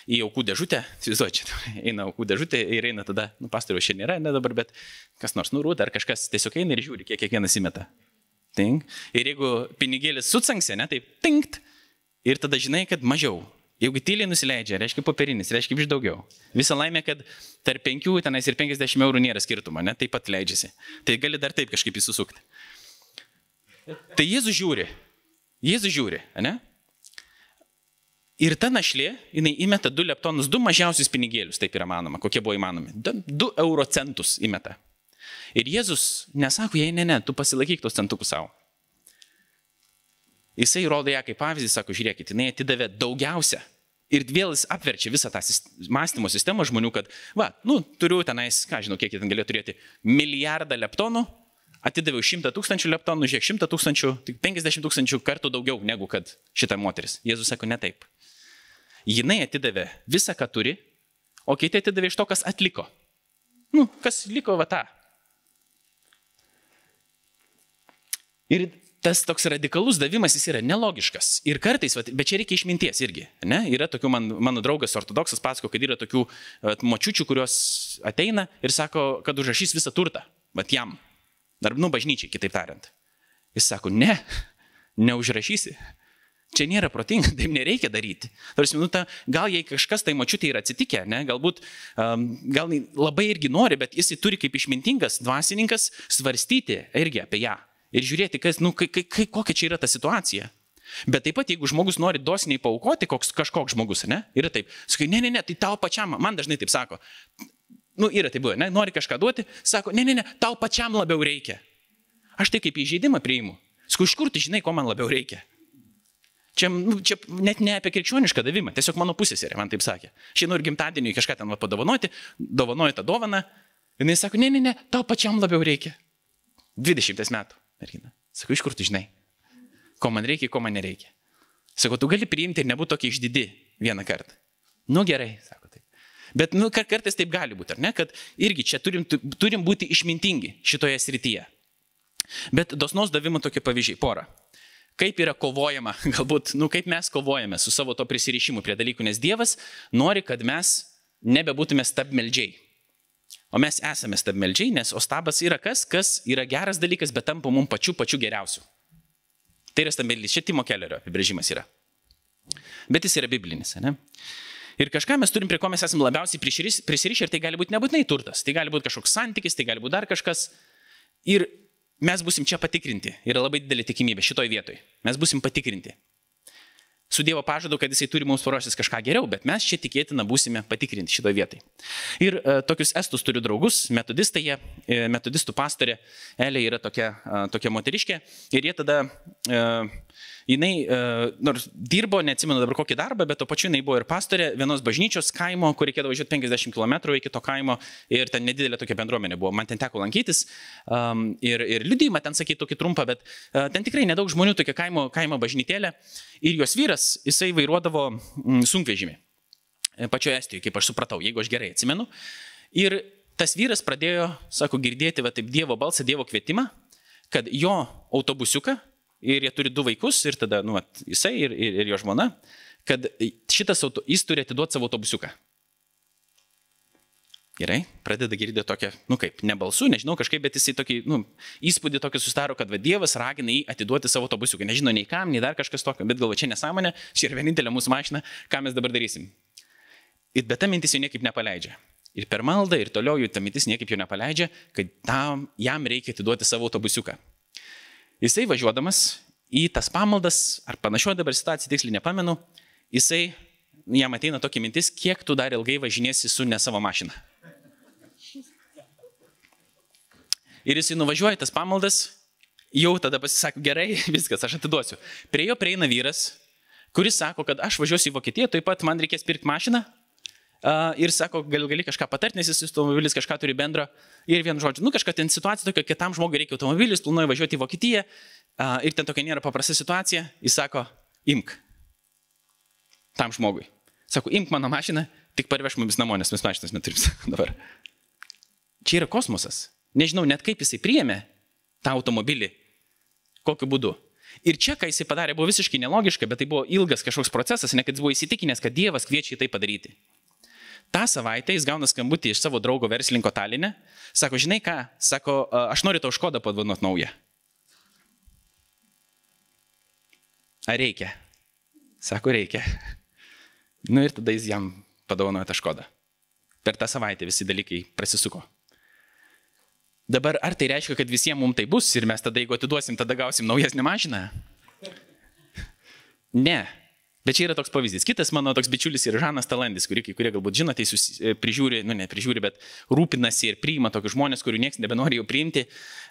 į aukų dėžutę. Įsivaizduoju, eina aukų dėžutė ir eina tada, pastoriaus šiandien nėra, ne dabar, bet kas nors nurūda ar kažkas tiesiog eina ir žiūri, kiek kiekvienas įmeta. Tink. Ir jeigu pinigėlis sutsanksė, ne, tai tinkt. Ir tada žinai, kad mažiau. Jeigu tyliai nusileidžia, reiškia popierinis, reiškia iš daugiau. Visa laimė, kad tarp 5 tenais ir 50 eurų nėra skirtumo, ne, taip pat leidžiasi. Tai gali dar taip kažkaip įsusukti. Tai Jėzus žiūri, ne? Ir ta našlė, jinai įmeta 2 leptonus, 2 mažiausius pinigėlius, taip yra manoma, kokie buvo įmanomi. 2 euro centus įmeta. Ir Jėzus nesako, jei ne, tu pasilaikyk tos centukus savo. Jisai rodo ją kaip pavyzdį, sako, žiūrėkit, jinai atidavė daugiausia. Ir vėl jis apverčia visą tą mąstymo sistemą žmonių, kad, turiu tenais, ką žinau, kiek jie ten galėjo turėti, 1 milijardą leptonų, atidaviau 100 000 leptonų, žiūrėk, 100 000, tik 50 000 kartų daugiau negu kad šita moteris. Jėzus sako, ne taip. Jinai atidavė visą, ką turi, o kiti atidavė iš to, kas atliko. Kas liko va tą. Ir tas toks radikalus davimas, jis yra nelogiškas. Ir kartais, bet čia reikia išminties irgi. Ne? Yra tokių, mano draugas ortodoksas pasako, kad yra tokių močiučių, kurios ateina ir sako, kad užrašys visą turtą. Vat jam. Dar, bažnyčiai, kitaip tariant. Jis sako, ne, neužrašysi. Čia nėra protinga, taip nereikia daryti. Tarsi, gal jei kažkas tai močiutė yra atsitikę, ne? Galbūt, gal labai irgi nori, bet jis turi kaip išmintingas dvasininkas svarstyti irgi apie ją. Ir žiūrėti, kokia čia yra ta situacija. Bet taip pat, jeigu žmogus nori dosniai paaukoti, kažkoks žmogus, ne? Yra taip. Sakai, ne, tai tau pačiam, man dažnai taip sako. Yra taip buvo, ne? Nori kažką duoti, sako, ne, tau pačiam labiau reikia. Aš tai kaip įžeidimą priimu. Sakai, iš kur tu žinai, ko man labiau reikia? Čia net ne apie krikščionišką davimą, tiesiog mano pusseserė man taip sakė. Šiandien noriu gimtadieniui kažką ten padovanoti, dovanoju tą dovaną. Ir jis sako, ne, tau pačiam labiau reikia. 20 metų. Mergina. Sakau, iš kur tu žinai? Ko man reikia, ko man nereikia. Sakau, tu gali priimti ir nebūti tokia išdidi vieną kartą. Gerai, sako taip. Bet kartais taip gali būti, ar ne? Kad irgi čia turim būti išmintingi šitoje srityje. Bet dosnaus davimo tokie pavyzdžiai, pora. Kaip yra kovojama, galbūt, kaip mes kovojame su savo to prisirišimu prie dalykų, nes Dievas nori, kad mes nebebūtume stabmeldžiai. O mes esame stabmeldžiai, nes stabas yra kas yra geras dalykas, bet tampa mums pačiu geriausiu. Tai yra stabmeldys, čia Timo Kellerio apibrėžimas yra. Bet jis yra biblinis, ne? Ir kažką mes turim, prie ko mes esame labiausiai prisirišę, ir tai gali būti nebūtinai turtas, tai gali būti kažkoks santykis, tai gali būti dar kažkas. Ir mes busim čia patikrinti, yra labai didelė tikimybė šitoj vietoj. Mes busim patikrinti. Su Dievo pažadu, kad jisai turi mums paruošęs kažką geriau, bet mes čia tikėtina būsime patikrinti šitoje vietoje. Ir tokius estus turiu draugus, metodistai jie, metodistų pastorė Elė yra tokia moteriškė. Ir jie tada, jinai, nors dirbo, neatsimenu dabar kokį darbą, bet to pačiu jinai buvo ir pastorė vienos bažnyčios kaimo, kur reikėdavo važiuoti 50 km iki to kaimo. Ir ten nedidelė tokia bendruomenė buvo. Man ten teko lankytis ir liudijimą ten sakyti tokį trumpą, bet ten tikrai nedaug žmonių, tokia kaimo bažnytėlė. Ir jos vyras, jisai vairuodavo sunkvežimį. Pačioje Estijoje, kaip aš supratau, jeigu aš gerai atsimenu. Ir tas vyras pradėjo, sako, girdėti taip Dievo balsą, Dievo kvietimą, kad jo autobusiuką, ir jie turi 2 vaikus, ir tada jisai ir jo žmona, kad jis turi atiduoti savo autobusiuką. Gerai, pradeda girdėti tokią, kaip, ne balsų, nežinau, kažkaip, bet jisai tokį, įspūdį tokį susidaro, kad Dievas ragina jį atiduoti savo autobusiuką. Nežinau, nei kam, nei dar kažkas tokio, bet galvo, čia nesąmonė, čia yra vienintelė mūsų mašina, ką mes dabar darysim. Bet ta mintis jau niekaip nepaleidžia. Ir per maldą, ir toliau ta mintis niekaip jau nepaleidžia, kad jam reikia atiduoti savo autobusiuką. Jisai važiuodamas į tas pamaldas, ar panašiuoja dabar situaciją, tiksliai nepamenu, jam ateina tokia mintis, kiek tu dar ilgai važinėsi su ne savo mašina. Ir jisai nuvažiuoja tas pamaldas, jau tada pasisako, gerai, viskas, aš atiduosiu. Prie jo prieina vyras, kuris sako, kad aš važiuosiu į Vokietiją, taip pat man reikės pirkti mašiną. Ir sako, gali kažką patarti, nes jis automobilis kažką turi bendro. Ir vienu žodžiu, kažką ten situacija tokia, kitam žmogui reikia automobilis, planuoja važiuoti į Vokietiją. Ir ten tokia nėra paprasta situacija. Jis sako, imk. Tam žmogui. Sako, imk mano mašiną, tik parveš mumis namo, nes mes mašinas neturim dabar. Čia yra kosmosas. Nežinau net kaip jisai priėmė tą automobilį, kokiu būdu. Ir čia, ką jisai padarė, buvo visiškai nelogiška, bet tai buvo ilgas kažkoks procesas, ne kad jis buvo įsitikinęs, kad Dievas kviečia į tai padaryti. Ta savaitę jis gauna skambutį iš savo draugo verslininko Taline, sako, žinai ką, sako, aš noriu tau Škodą padovanoti naują. Ar reikia? Sako, reikia. Nu ir tada jis jam padovanojo tą Škodą. Per tą savaitę visi dalykai prasisuko. Dabar ar tai reiškia, kad visiems mums tai bus ir mes tada, jeigu atiduosim, tada gausim naujesnę mašiną? Ne. Bet čia yra toks pavyzdys. Kitas mano toks bičiulis yra Žanas Talandis, kurie galbūt žinote, jis prižiūri, neprižiūri, bet rūpinasi ir priima tokius žmonės, kurių niekas nebenori jau priimti,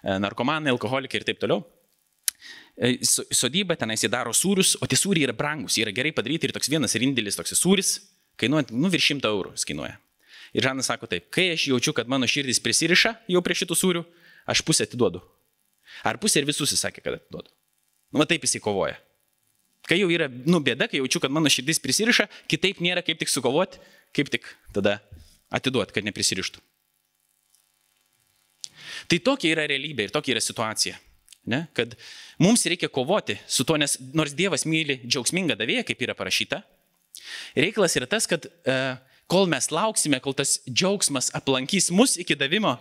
narkomanai, alkoholikai ir taip toliau. Sodyba, tenais jie daro sūrius, o tie sūriai yra brangus, jie yra gerai padaryti ir toks vienas rindėlis, toks sūris, kainuoja, virš 100 eurų jis kainuoja. Ir Žanas sako taip, kai aš jaučiu, kad mano širdis prisiriša jau prie šitų sūrių, aš pusę atiduodu. Ar pusę ir visus jis sakė, kad atiduodu. Nu, taip jis įkovoja. Kai jau yra, bėda, kai jaučiu, kad mano širdis prisiriša, kitaip nėra kaip tik sukovoti, kaip tik tada atiduoti, kad neprisirištų. Tai tokia yra realybė ir tokia yra situacija. Ne? Kad mums reikia kovoti su to, nes nors Dievas myli džiaugsmingą davėją, kaip yra parašyta, reikalas yra tas, kad kol mes lauksime, kol tas džiaugsmas aplankys mus iki davimo,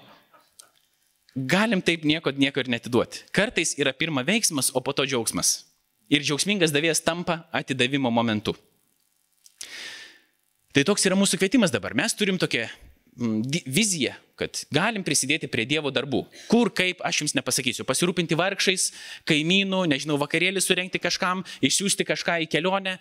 galim taip nieko ir netiduoti. Kartais yra pirma veiksmas, o po to džiaugsmas. Ir džiaugsmingas davėjas tampa atidavimo momentu. Tai toks yra mūsų kvietimas dabar. Mes turim tokią viziją, kad galim prisidėti prie Dievo darbų. Kur, kaip, aš jums nepasakysiu. Pasirūpinti vargšais, kaimynų, nežinau, vakarėlį surengti kažkam, išsiųsti kažką į kelionę,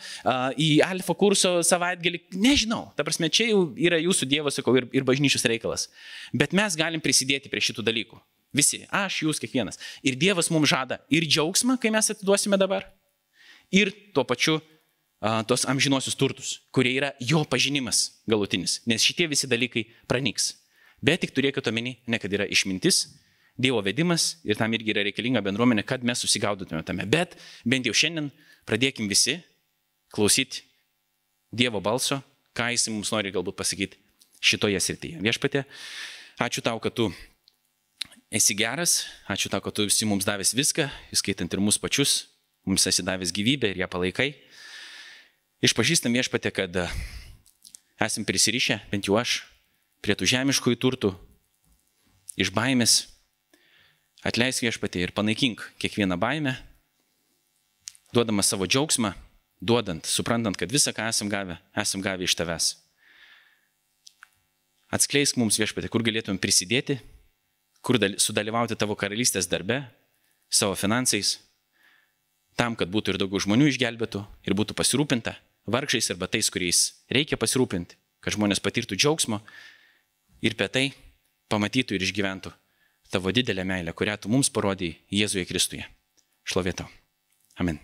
į alfa kurso savaitgalį. Nežinau. Ta prasme, čia jau yra jūsų Dievo, sakau, ir bažnyčios reikalas. Bet mes galim prisidėti prie šitų dalykų. Visi. Aš, jūs, kiekvienas. Ir Dievas mums žada ir džiaugsmą, kai mes atiduosime dabar. Ir tuo pačiu tos amžinosius turtus, kurie yra jo pažinimas galutinis, nes šitie visi dalykai pranyks. Bet tik turėkite omeny, ne kad yra išmintis, Dievo vedimas ir tam irgi yra reikalinga bendruomenė, kad mes susigaudytume tame. Bet bent jau šiandien pradėkim visi klausyti Dievo balso, ką jis mums nori galbūt pasakyti šitoje srityje. Viešpatie, ačiū tau, kad tu esi geras, ačiū tau, kad tu visi mums davęs viską, įskaitant ir mus pačius, mums esi davęs gyvybę ir ją palaikai. Išpažįstam Viešpatie, kad esam prisirišę, bent jau aš, prie tų žemiškųjų turtų, iš baimės. Atleisk Viešpatie ir panaikink kiekvieną baimę, duodamas savo džiaugsmą, duodant, suprantant, kad visą, ką esam gavę iš tavęs. Atskleisk mums Viešpatie, kur galėtum prisidėti, kur sudalyvauti tavo karalystės darbe, savo finansais, tam, kad būtų ir daugiau žmonių išgelbėtų ir būtų pasirūpinta vargšais arba tais, kuriais reikia pasirūpinti, kad žmonės patirtų džiaugsmo ir apie tai pamatytų ir išgyventų tavo didelę meilę, kurią tu mums parodėjai Jėzuje Kristuje. Šlovė tau. Amen.